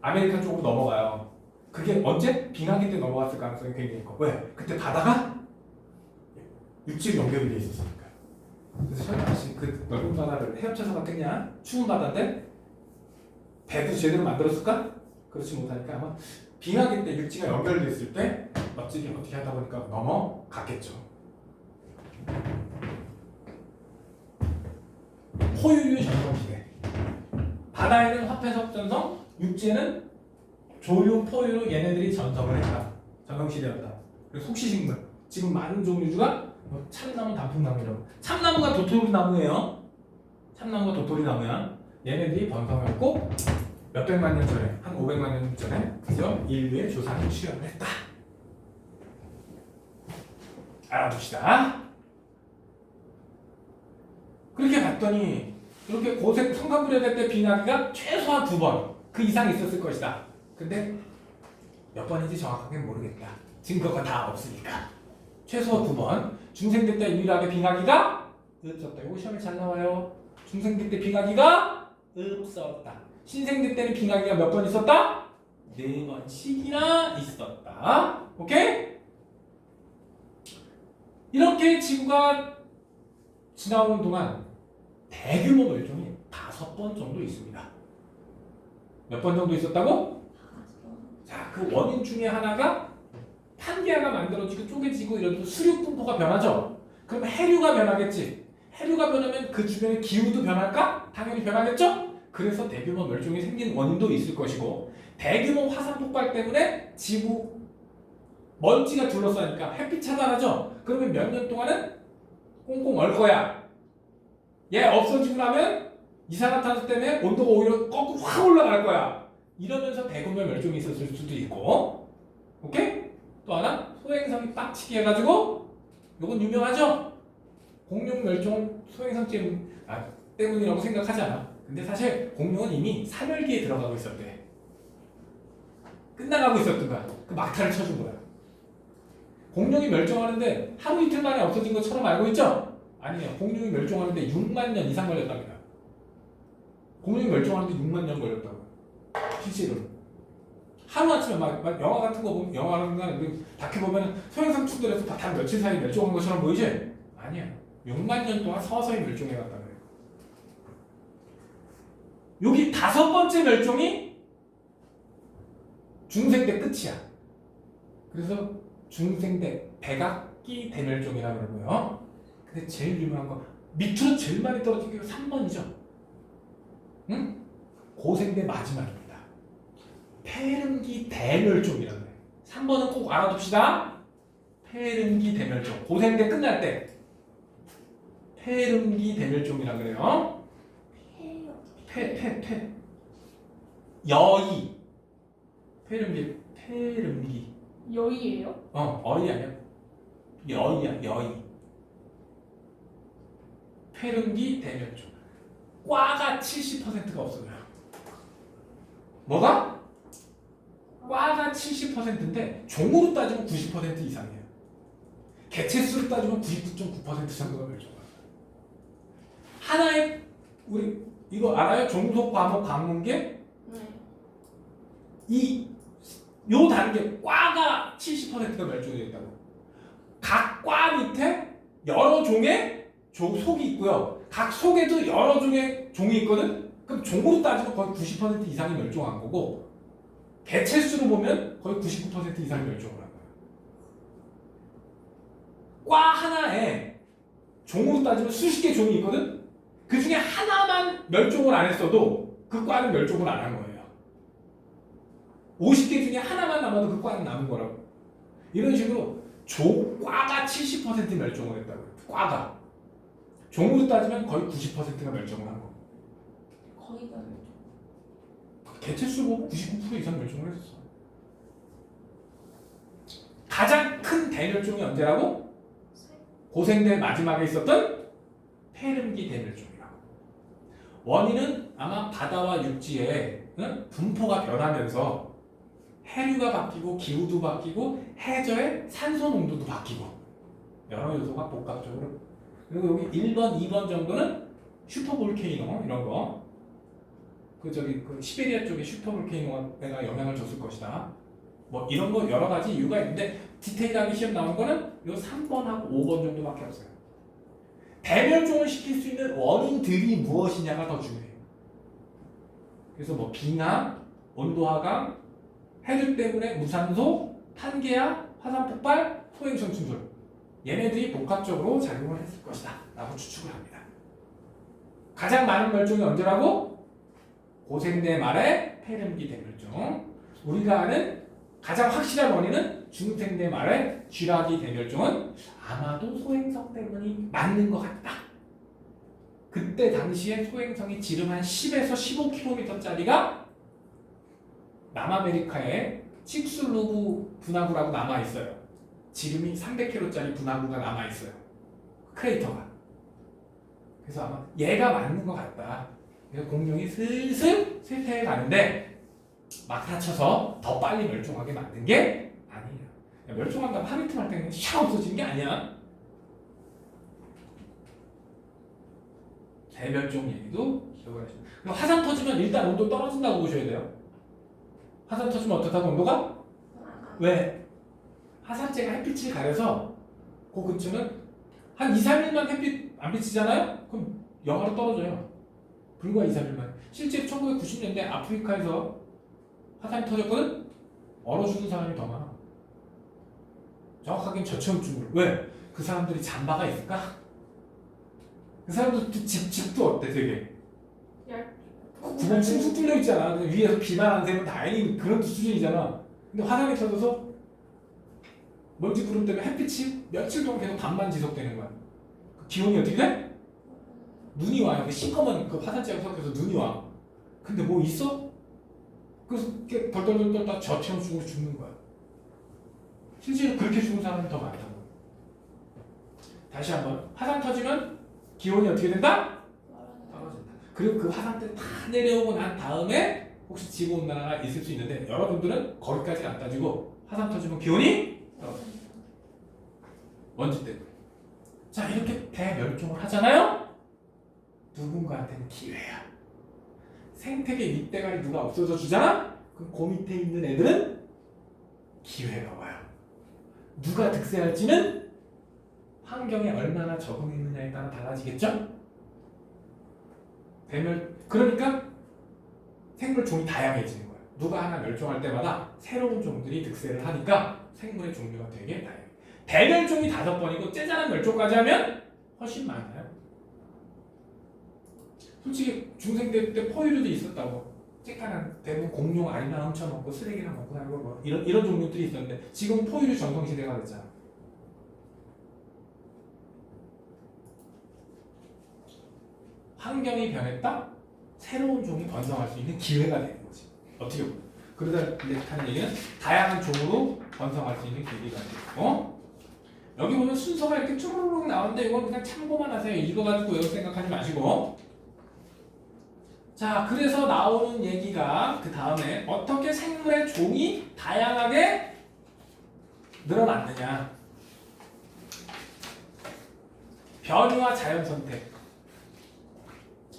아메리카 쪽으로 넘어가요. 그게 언제? 빙하기 때 넘어갔을 가능성이 굉장히 커. 왜? 그때 바다가 육지로 연결이 돼 있었으니까. 그래서 설마 그 넓은 바다를 헤엄쳐서 갔겠냐? 추운 바다인데 배도 제대로 만들었을까? 그렇지 못하니까 아마 빙하기 때 육지가 연결됐을 때 멋지게 어떻게 하다 보니까 넘어갔겠죠. 포유류 전성시대. 바다에는 화폐석 전성, 육지에는 조류, 포유류 얘네들이 전성을 했다. 전성시대였다. 그리고 속시식물. 지금 많은 종류가 뭐 참나무, 단풍나무 이런. 참나무가 도토리나무예요. 참나무가 도토리나무야. 얘네들이 번성했고 몇백만 년 전에, 한 500만 년 전에 그저 인류의 조상이 출현을 했다. 알아둡시다. 그렇게 봤더니 이렇게 고색 성간부려될 때 빙하기가 최소한 2번 그 이상 있었을 것이다. 근데 몇 번인지 정확하게 모르겠다. 증거가 다 없으니까. 최소 2번. 중생대 때 유일하게 빙하기가 없었다. 이거 시험에 잘 나와요. 중생대 때 빙하기가 없었다. 신생대 때는 빙하기가 몇 번 있었다? 4번씩이나 있었다. 오케이? 이렇게 지구가 지나오는 동안 대규모 멸종이 5번 정도 있습니다. 몇 번 정도 있었다고? 자, 그 원인 중에 하나가 판게아가 만들어지고 쪼개지고 이러면서 수륙 분포가 변하죠. 그럼 해류가 변하겠지. 해류가 변하면 그 주변의 기후도 변할까? 당연히 변하겠죠. 그래서 대규모 멸종이 생긴 원인도 있을 것이고 대규모 화산 폭발 때문에 지구 먼지가 둘러싸니까 햇빛 차단하죠. 그러면 몇 년 동안은 꽁꽁 얼 거야. 얘 없어지고 나면 이산화탄소 때문에 온도가 오히려 거꾸로 확 올라갈 거야. 이러면서 대규모 멸종이 있었을 수도 있고. 오케이? 또 하나 소행성이 빡치게 해가지고 요건 유명하죠? 공룡 멸종은 소행성 때문이라고 생각하지 않아. 근데 사실 공룡은 이미 사멸기에 들어가고 있었대. 끝나가고 있었던 거야. 그 막타를 쳐준 거야. 공룡이 멸종하는데 하루 이틀 만에 없어진 것처럼 알고 있죠? 아니에요. 공룡이 멸종하는데 6만 년 이상 걸렸답니다. 공룡이 멸종하는데 6만 년 걸렸다고. 실제로. 하루아침에 막 영화 같은 거 보면, 영화라는 다큐 보면 소행성 충돌해서 다 며칠 사이에 멸종한 것처럼 보이지? 아니야. 6만 년 동안 서서히 멸종해갔다 그래요. 여기 5번째 멸종이 중생대 끝이야. 그래서 중생대 백악기 대멸종이라고 그러고요. 근데 제일 유명한 거 밑으로 제일 많이 떨어진 게 3번이죠. 응? 고생대 마지막입니다. 폐릉기 대멸종이라고 해요. 3번은 꼭 알아둡시다. 폐릉기 대멸종. 고생대 끝날 때 폐릉기 대멸종이라고 그래요. 폐 여의 폐릉기 여의예요? 어이 아니야. 여의야, 여의. 폐릉기 대멸종. 꽈가 70%가 없어져요. 뭐가? 꽈가 70%인데 종으로 따지면 90% 이상이에요. 개체수로 따지면 99.9% 정도가 멸종해요. 하나의 우리 이거 알아요? 종속 과목 관문계? 네. 요 단계 꽈가 70%가 멸종이 됐다고. 각 과 밑에 여러 종의 속이 있고요. 각 속에도 여러 종의 종이 있거든. 그럼 종으로 따지면 거의 90% 이상이 멸종한 거고 개체수로 보면 거의 99% 이상이 멸종을 한 거예요. 과 하나에 종으로 따지면 수십 개 종이 있거든. 그 중에 하나만 멸종을 안 했어도 그 과는 멸종을 안 한 거예요. 50개 중에 하나만 남아도 그 과는 남은 거라고. 이런 식으로 과가 70% 멸종을 했다고. 과가. 종으로 따지면 거의 90%가 멸종을 한 거. 거의 다 멸종. 개체수 보면 99% 이상 멸종을 했었어. 가장 큰 대멸종이 언제라고? 고생대 마지막에 있었던 폐릉기 대멸종이라고. 원인은 아마 바다와 육지에 분포가 변하면서 해류가 바뀌고 기후도 바뀌고 해저의 산소 농도도 바뀌고 여러 요소가 복합적으로. 그리고 여기 1번, 2번 정도는 슈퍼볼케이노 이런 거. 그 시베리아 쪽에 슈퍼볼케이노가 영향을 줬을 것이다. 뭐 이런 거 여러 가지 이유가 있는데 디테일하게 시험 나온 거는 요 3번하고 5번 정도밖에 없어요. 대멸종을 시킬 수 있는 원인들이 무엇이냐가 더 중요해요. 그래서 뭐 빙하, 온도 하강, 해류 때문에 무산소, 판게아, 화산 폭발, 소행성 충돌. 얘네들이 복합적으로 작용을 했을 것이다 라고 추측을 합니다. 가장 많은 멸종이 언제라고? 고생대 말에 폐렴기 대멸종. 우리가 아는 가장 확실한 원인은 중생대 말에 쥐라기 대멸종은 아마도 소행성 때문이 맞는 것 같다. 그때 당시에 소행성이 지름 한 10에서 15km짜리가 남아메리카에 칙술루브 분화구라고 남아있어요. 지름이 300km짜리 분화구가 남아있어요. 크레이터가. 그래서 아마 얘가 맞는 것 같다. 그래서 공룡이 슬슬 쇠퇴해 가는데 막 다쳐서 더 빨리 멸종하게 만든 게 아니에요. 멸종한다고 하루 이틀 할 때는 샥 없어지는 게 아니야. 대멸종 얘기도 기억을 하시면. 그럼 화산 터지면 일단 온도 떨어진다고 보셔야 돼요. 화산 터지면 어떻다고 온도가? 왜? 화산재가 햇빛을 가려서 그 근처는 한 2, 3일만 햇빛 안 비치잖아요? 그럼 영하로 떨어져요. 불과 2, 3일만. 실제 1990년대 아프리카에서 화산이 터졌거든? 얼어 죽은 사람이 더 많아. 정확하게는 저체온증으로. 왜? 그 사람들이 잠바가 있을까? 그 사람들 집도 어때 되게? 구멍 숭숭 뚫려 있잖아. 근데 위에서 비만 안 새면 다행히 그런 수준이잖아. 근데 화산이 터져서 먼지 구름 때문에 햇빛이 며칠 동안 계속 밤만 지속되는 거야. 그 기온이 어떻게 돼? 눈이 와요. 그 시커먼 그 화산재가 섞여서 눈이 와. 근데 뭐 있어? 그래서 이렇게 덜덜덜덜 다 저체온증으로 죽는 거야. 실제로 그렇게 죽은 사람이 더 많다고. 다시 한번 화산 터지면 기온이 어떻게 된다? 떨어진다. 그리고 그 화산대 다 내려오고 난 다음에 혹시 지구온난화가 있을 수 있는데 여러분들은 거기까지 안 따지고 화산 터지면 기온이 떨어진다. 먼지 때문에. 자, 이렇게 대멸종을 하잖아요? 누군가한테는 기회야. 생태계 밑대가리 누가 없어져 주잖아? 그럼 그 밑에 있는 애들은 기회가 와요. 누가 득세할지는 환경에 얼마나 적응했느냐에 따라 달라지겠죠? 그러니까 생물 종이 다양해지는 거예요. 누가 하나 멸종할 때마다 새로운 종들이 득세를 하니까 생물의 종류가 되게 다양해요. 대멸종이 5번이고 째잘한 멸종까지 하면 훨씬 많아요. 솔직히 중생대 때 포유류도 있었다고. 쬐깐한 대부분 공룡 알이나 훔쳐먹고 쓰레기나 먹고 살고 뭐 이런 종류들이 있었는데 지금 포유류 전성시대가 됐잖아. 환경이 변했다? 새로운 종이 번성할 수 있는 기회가 되는 거지. 어떻게 보면. 그러다 하는 얘기는 다양한 종으로 번성할 수 있는 계기가 되고 여기 보면 순서가 이렇게 쭈루룩 나오는데 이건 그냥 참고만 하세요. 이거 가지고 외울 생각하지 마시고. 자, 그래서 나오는 얘기가 그 다음에 어떻게 생물의 종이 다양하게 늘어났느냐. 변이와 자연선택.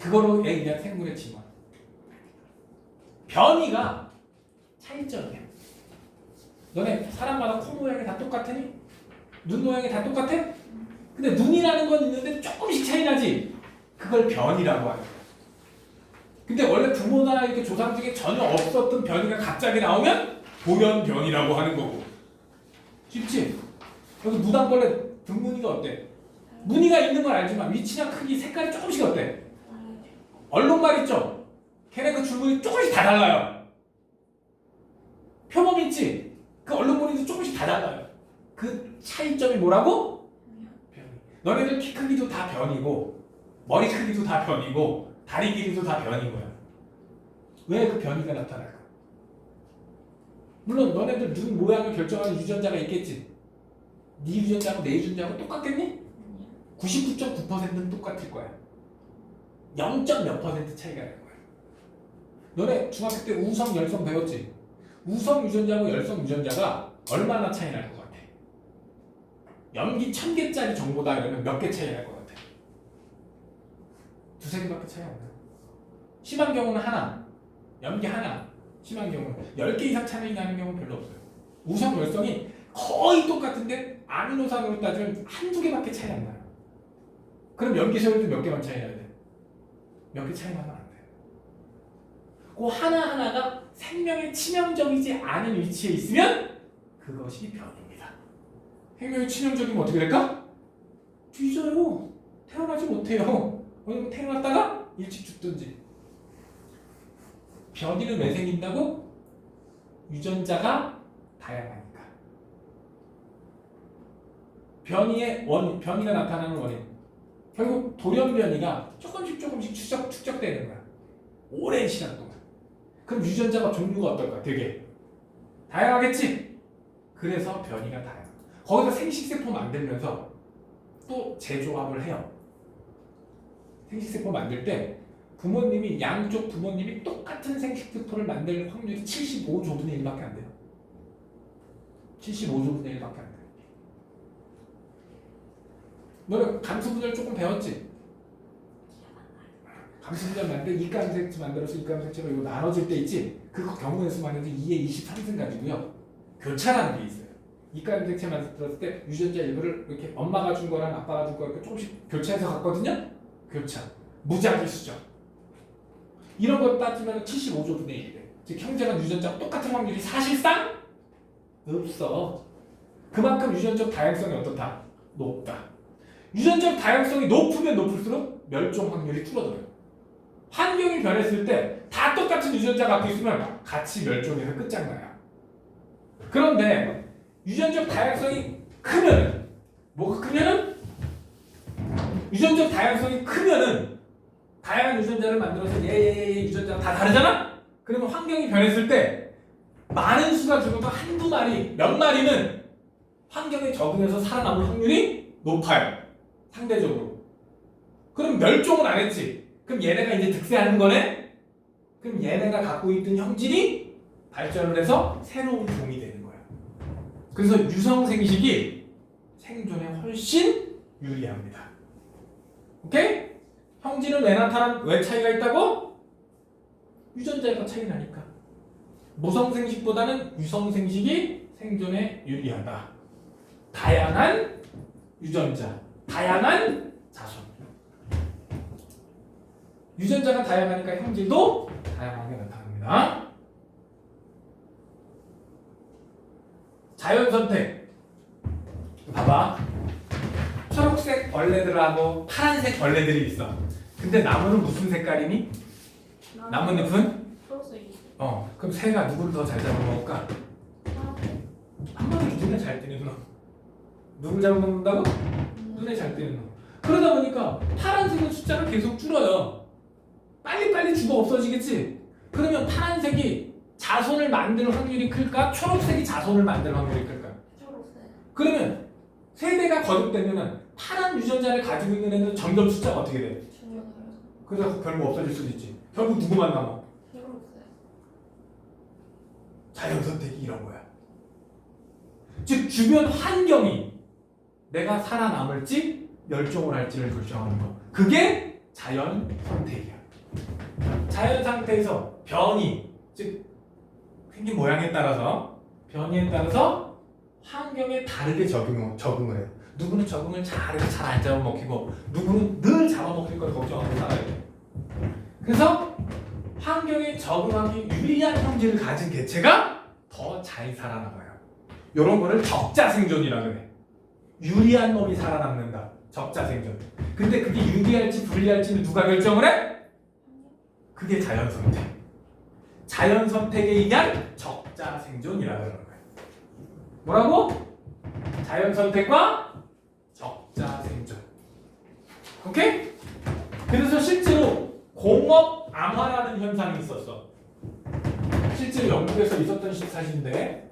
그거로 얘기한 생물의 진화. 변이가 차이점이야. 너네 사람마다 코 모양이 다 똑같으니? 눈 모양이 다 똑같아? 근데 눈이라는 건 있는데 조금씩 차이 나지? 그걸 변이라고 하는 거야. 근데 원래 부모나 이렇게 조상 중에 전혀 없었던 변이가 갑자기 나오면 돌연변이라고 하는 거고. 쉽지? 여기 무당벌레 등무늬가 어때? 무늬가 있는 건 알지만 위치나 크기, 색깔이 조금씩 어때? 얼룩말 있죠? 걔네 그 줄무늬 조금씩 다 달라요. 표범 있지? 그 얼룩무늬도 조금씩 다 달라요. 그 차이점이 뭐라고? 변이. 너네들 키 크기도 다 변이고 머리 크기도 다 변이고 다리 길이도 다 변인 거야. 왜 그 변이가 나타날까? 물론 너네들 눈 모양을 결정하는 유전자가 있겠지. 네 유전자하고 내 유전자하고 똑같겠니? 99.9%는 똑같을 거야. 0. 몇 % 차이가 날 거야. 너네 중학교 때 우성, 열성 배웠지? 우성 유전자하고 열성 유전자가 얼마나 차이 날 것 같아? 염기 1000개짜리 정보다 이러면 몇 개 차이 날 것 같아? 2, 3개밖에 차이 안 나요. 심한 경우는 하나, 염기 하나, 심한 경우는 10개 이상 차이 나는 경우는 별로 없어요. 우성, 열성이 거의 똑같은데 아미노산으로 따지면 1, 2개밖에 차이 안 나요. 그럼 염기 세월도 몇 개만 차이 나야 돼? 몇 개 차이 나면 안 돼요. 그 하나하나가 생명에 치명적이지 않은 위치에 있으면 그 그것이 변입니다. 생명이 치명적이면 어떻게 될까? 뒤져요. 태어나지 못해요. 왜냐면 태어났다가 일찍 죽든지. 변이는 왜 생긴다고? 유전자가 다양하니까. 변이가 나타나는 원인. 결국 돌연변이가 조금씩 축적되는 거야. 오랜 시간 동안. 그럼 유전자가 종류가 어떨까? 되게 다양하겠지? 그래서 변이가 다양해. 거기서 생식세포 만들면서 또 재조합을 해요. 생식세포 만들 때 양쪽 부모님이 똑같은 생식세포를 만들 확률이 75조분의 1밖에 안 돼요. 75조분의 1밖에 안 돼요. 너는 감수분열 조금 배웠지? 감수분열 만들 이감색체 만들어서 이감색체가 이거 나눠질 때 있지? 그 경우의 수만 해도 2의 23승 가지고요. 교차라는 게 있어요. 이감색체 만들었을 때 유전자 일부를 이렇게 엄마가 준 거랑 아빠가 준 거랑 조금씩 교차해서 갔거든요? 교차. 무작위 수정. 이런 거 따지면 75조분의 1이래. 즉 형제간 유전자가 똑같은 확률이 사실상 없어. 그만큼 유전적 다양성이 어떻다? 높다. 유전적 다양성이 높으면 높을수록 멸종 확률이 줄어들어요. 환경이 변했을 때 다 똑같은 유전자 갖고 있으면 같이 멸종해서 끝장나요. 그런데 유전적 다양성이 크면은 뭐가 크면은 유전적 다양성이 크면은 다양한 유전자를 만들어서 유전자가 다 다르잖아? 그러면 환경이 변했을 때 많은 수가 죽어도 한두 마리, 몇 마리는 환경에 적응해서 살아남을 확률이 높아요. 상대적으로. 그럼 멸종은 안 했지. 그럼 얘네가 이제 득세하는 거네? 그럼 얘네가 갖고 있던 형질이 발전을 해서 새로운 종이 되는 거야. 그래서 유성생식이 생존에 훨씬 유리합니다. 오케이? 형질은 왜 차이가 있다고? 유전자가 차이 나니까. 모성생식보다는 유성생식이 생존에 유리하다. 다양한 유전자, 다양한 자손. 유전자가 다양하니까 형질도 다양하게 나타납니다. 자연선택. 봐봐. 초록색 벌레들하고 파란색 벌레들이 있어. 근데 나무는 무슨 색깔이니? 나뭇잎은? 초록색이. 그럼 새가 누구를 더 잘 잡아먹을까? 한마디로 눈에 잘 띄는 놈. 누굴 잡아먹는다고? 눈에 잘 띄는 놈. 그러다 보니까 파란색은 숫자가 계속 줄어요. 빨리빨리 죽어 없어지겠지? 그러면 파란색이 자손을 만들 확률이 클까? 초록색이 자손을 만들 확률이 클까? 초록색. 그러면 세대가 거듭되면 파란 유전자를 가지고 있는 애들은 점점 숫자가 어떻게 돼? 줄어들어서. 그래서 결국 없어질 수도 있지. 결국 누구만 남아? 초록색. 자연선택이 이런 거야. 즉 주변 환경이 내가 살아남을지 멸종을 할지를 결정하는 거. 그게 자연선택이야. 자연 상태에서 변이, 즉 생긴 모양에 따라서 변이에 따라서 환경에 다르게 적응을 해요. 누구는 적응을 잘해서 잘 안 잡아먹히고 누구는 늘 잡아먹힐 걸 걱정하고 살아야 돼. 그래서 환경에 적응하기 유리한 형질을 가진 개체가 더 잘 살아남아요. 이런 거를 적자생존이라 그래. 유리한 놈이 살아남는다. 적자생존. 근데 그게 유리할지 불리할지는 누가 결정을 해? 그게 자연선택. 자연선택에 의한 적자생존이라 그러는 거예요. 뭐라고? 자연선택과 적자생존. 오케이? 그래서 실제로 공업 암화라는 현상이 있었어. 실제로 영국에서 있었던 사실인데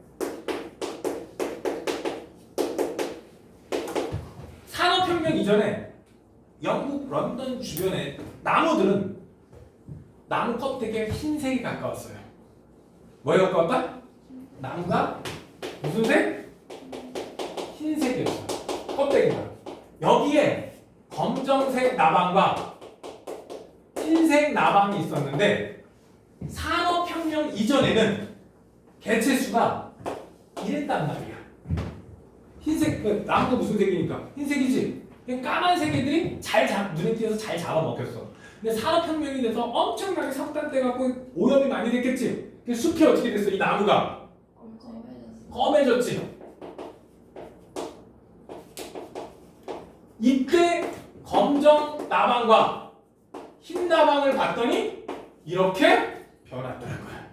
산업혁명 이전에 영국 런던 주변에 나무들은 나무 껍데기에 흰색이 가까웠어요. 뭐에 가까웠다? 나무가 무슨 색? 흰색이었어요. 껍데기가. 여기에 검정색 나방과 흰색 나방이 있었는데 산업혁명 이전에는 개체 수가 이랬단 말이야. 흰색, 나무가 무슨 색이니까? 흰색이지? 까만색 애들이 눈에 띄어서 잘 잡아먹혔어. 근데 산업혁명이 돼서 엄청나게 석탄 떼갖고 오염이 많이 됐겠지? 숲이 어떻게 됐어? 이 나무가 검해졌지. 이때 검정 나방과 흰 나방을 봤더니 이렇게 변했다는 거야.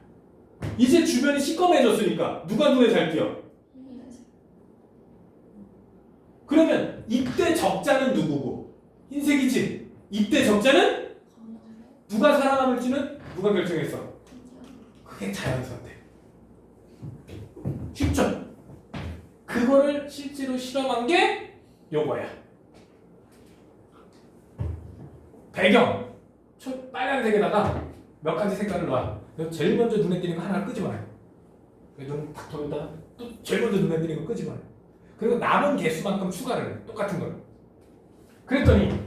이제 주변이 시꺼매졌으니까 누가 눈에 잘 띄어? 그러면 이때 적자는 누구고? 흰색이지. 이때 적자는 누가 살아남을지는 누가 결정했어? 그게 자연선택. 쉽죠? 그거를 실제로 실험한 게 요거야. 배경 빨간색에다가 몇 가지 색깔을 놔. 제일 먼저 눈에 띄는 거 하나 끄지 마요. 눈 탁 돌다가 또 제일 먼저 눈에 띄는 거 끄지 마요. 그리고 남은 개수만큼 추가를 해. 똑같은 걸. 그랬더니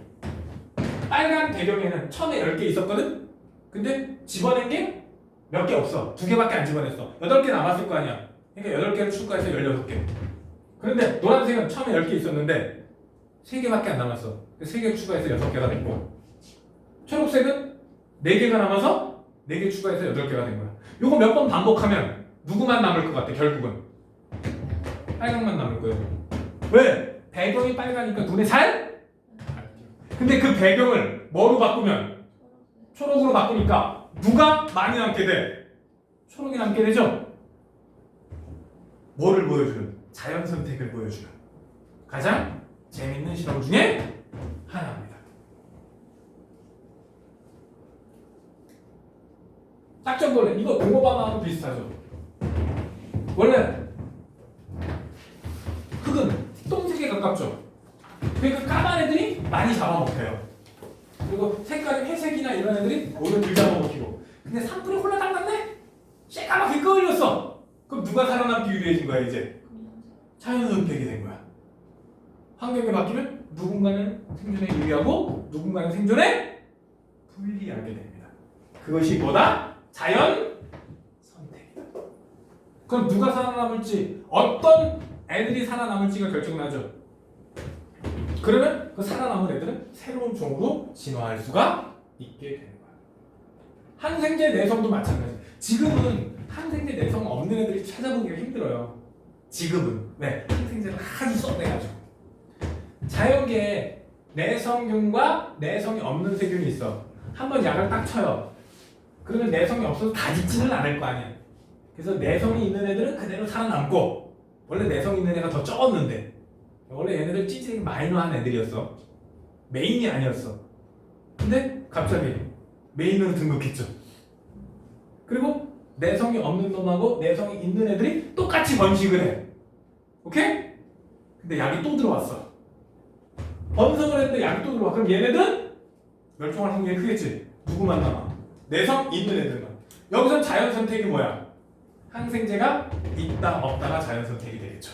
빨간 배경에는 처음에 10개 있었거든? 근데 집어낸 게 몇 개 없어. 2개밖에 안 집어냈어. 8개 남았을 거 아니야. 그러니까 8개를 추가해서 16개. 그런데 노란색은 처음에 10개 있었는데 3개밖에 안 남았어. 3개 추가해서 6개가 됐고, 초록색은 4개가 남아서 4개 추가해서 8개가 된 거야. 요거 몇 번 반복하면 누구만 남을 것 같아? 결국은 빨강만 남을 거예요. 왜? 배경이 빨가니까 눈에 잘? 근데 그 배경을 뭐로 바꾸면? 초록으로 바꾸니까 누가 많이 남게 돼? 초록이 남게 되죠? 뭐를 보여주는? 자연 선택을 보여주는 가장 재밌는 실험 중에 하나입니다. 딱정벌레, 이거 공허방하고 비슷하죠? 원래 흙은 똥색에 가깝죠? 그러니까 까만 애들이 많이 잡아먹혀요. 그리고 색깔이 회색이나 이런 애들이 오히려 덜 잡아먹히고. 근데 산불이 홀라당 났네? 새까맣게 끌렸어. 그럼 누가 살아남기 유리해진 거야 이제? 자연선택이 된 거야. 환경이 바뀌면 누군가는 생존에 유리하고 누군가는 생존에 불리하게 됩니다. 그것이 뭐다? 자연 선택이다. 그럼 누가 살아남을지, 어떤 애들이 살아남을지가 결정나죠. 그러면 그 살아남은 애들은 새로운 종으로 진화할 수가 있게 되는 거야. 항생제 내성도 마찬가지. 지금은 항생제 내성 없는 애들이 찾아보기가 힘들어요. 지금은. 네, 항생제를 아주 썩내가지고. 자연계에 내성균과 내성이 없는 세균이 있어. 한번 약을 딱 쳐요. 그러면 내성이 없어서 다 죽지는 않을 거 아니야. 그래서 내성이 있는 애들은 그대로 살아남고, 원래 내성 있는 애가 더 적었는데, 원래 얘네들 찌질이 마이너한 애들이었어. 메인이 아니었어. 근데 갑자기 메인으로 등극했죠. 그리고 내성이 없는 놈하고 내성이 있는 애들이 똑같이 번식을 해. 오케이? 근데 약이 또 들어왔어. 번성을 했는데 약이 또 들어와. 그럼 얘네들은 멸종할 확률이 크겠지. 누구만 남아? 내성 있는 애들만. 여기서 자연 선택이 뭐야? 항생제가 있다 없다가 자연 선택이 되겠죠.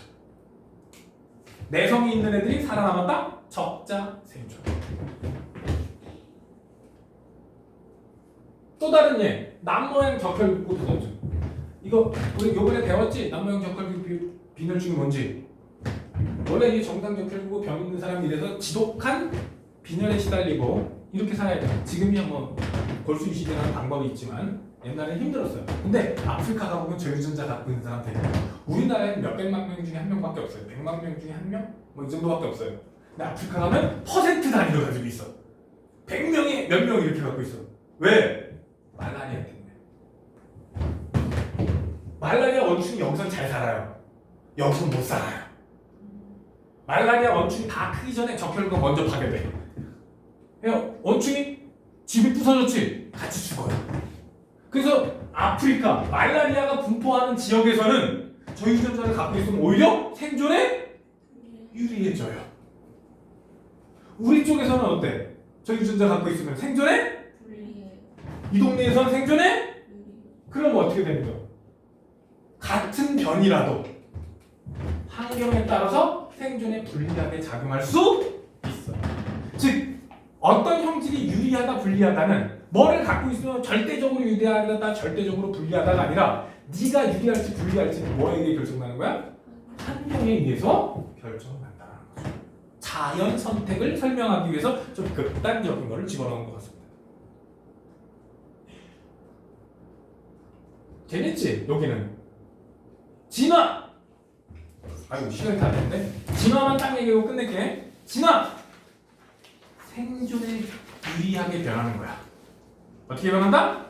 내성이 있는 애들이 살아남았다? 적자 생존. 또 다른 예, 남모양 적혈구 도전증. 이거 우리 요번에 배웠지? 남모양 적혈구 빈혈증이 뭔지. 원래 이게 정상 적혈구고 병 있는 사람이 이래서 지독한 빈혈에 시달리고 이렇게 살아야 돼. 지금이야 뭐 골수이시되는 방법이 있지만 옛날엔 힘들었어요. 근데 아프리카 가보면 저유전자 갖고 있는 사람 되게 많아요. 우리나라에는 몇백만 명 중에 한 명밖에 없어요. 100만 명 중에 한 명? 뭐 이 정도밖에 없어요. 근데 아프리카 가면 퍼센트 단위로 가지고 있어. 100명이 몇 명 이렇게 갖고 있어. 왜? 말라리아 때문에. 말라리아 원충이 여기선 잘 살아요. 여기선 못 살아요. 말라리아 원충이 다 크기 전에 적혈구가 먼저 파괴돼. 원충이 집이 부서졌지? 같이 죽어요. 그래서 아프리카 말라리아가 분포하는 지역에서는 저유전자를 갖고 있으면 오히려 생존에 유리해져요. 우리 쪽에서는 어때? 저유전자 갖고 있으면 생존에? 이 동네에서는 생존에? 그럼 어떻게 되는 거야? 같은 변이라도 환경에 따라서 생존에 불리하게 작용할 수 있어. 즉 어떤 형질이 유리하다 불리하다는 뭐를 갖고 있으면 절대적으로 유리하다 절대적으로 불리하다가 아니라 네가 유리할지 불리할지는 뭐에 의해 결정나는 거야? 환경에 의해서 결정난다는 거죠. 자연 선택을 설명하기 위해서 좀 극단적인 거를 집어넣은 것 같습니다. 재밌지? 여기는 진화! 아이고 시간이 다 됐는데 진화만 딱 얘기하고 끝낼게. 진화! 생존에 유리하게 변하는 거야. 어떻게 변한다?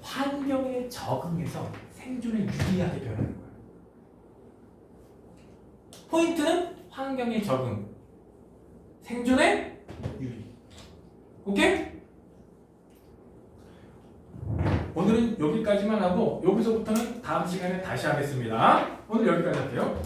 환경에 적응해서 생존에 유리하게 변하는 거야. 포인트는 환경에 적응, 생존에 유리. 오케이? 오늘은 여기까지만 하고 여기서부터는 다음 시간에 다시 하겠습니다. 오늘 여기까지 할게요.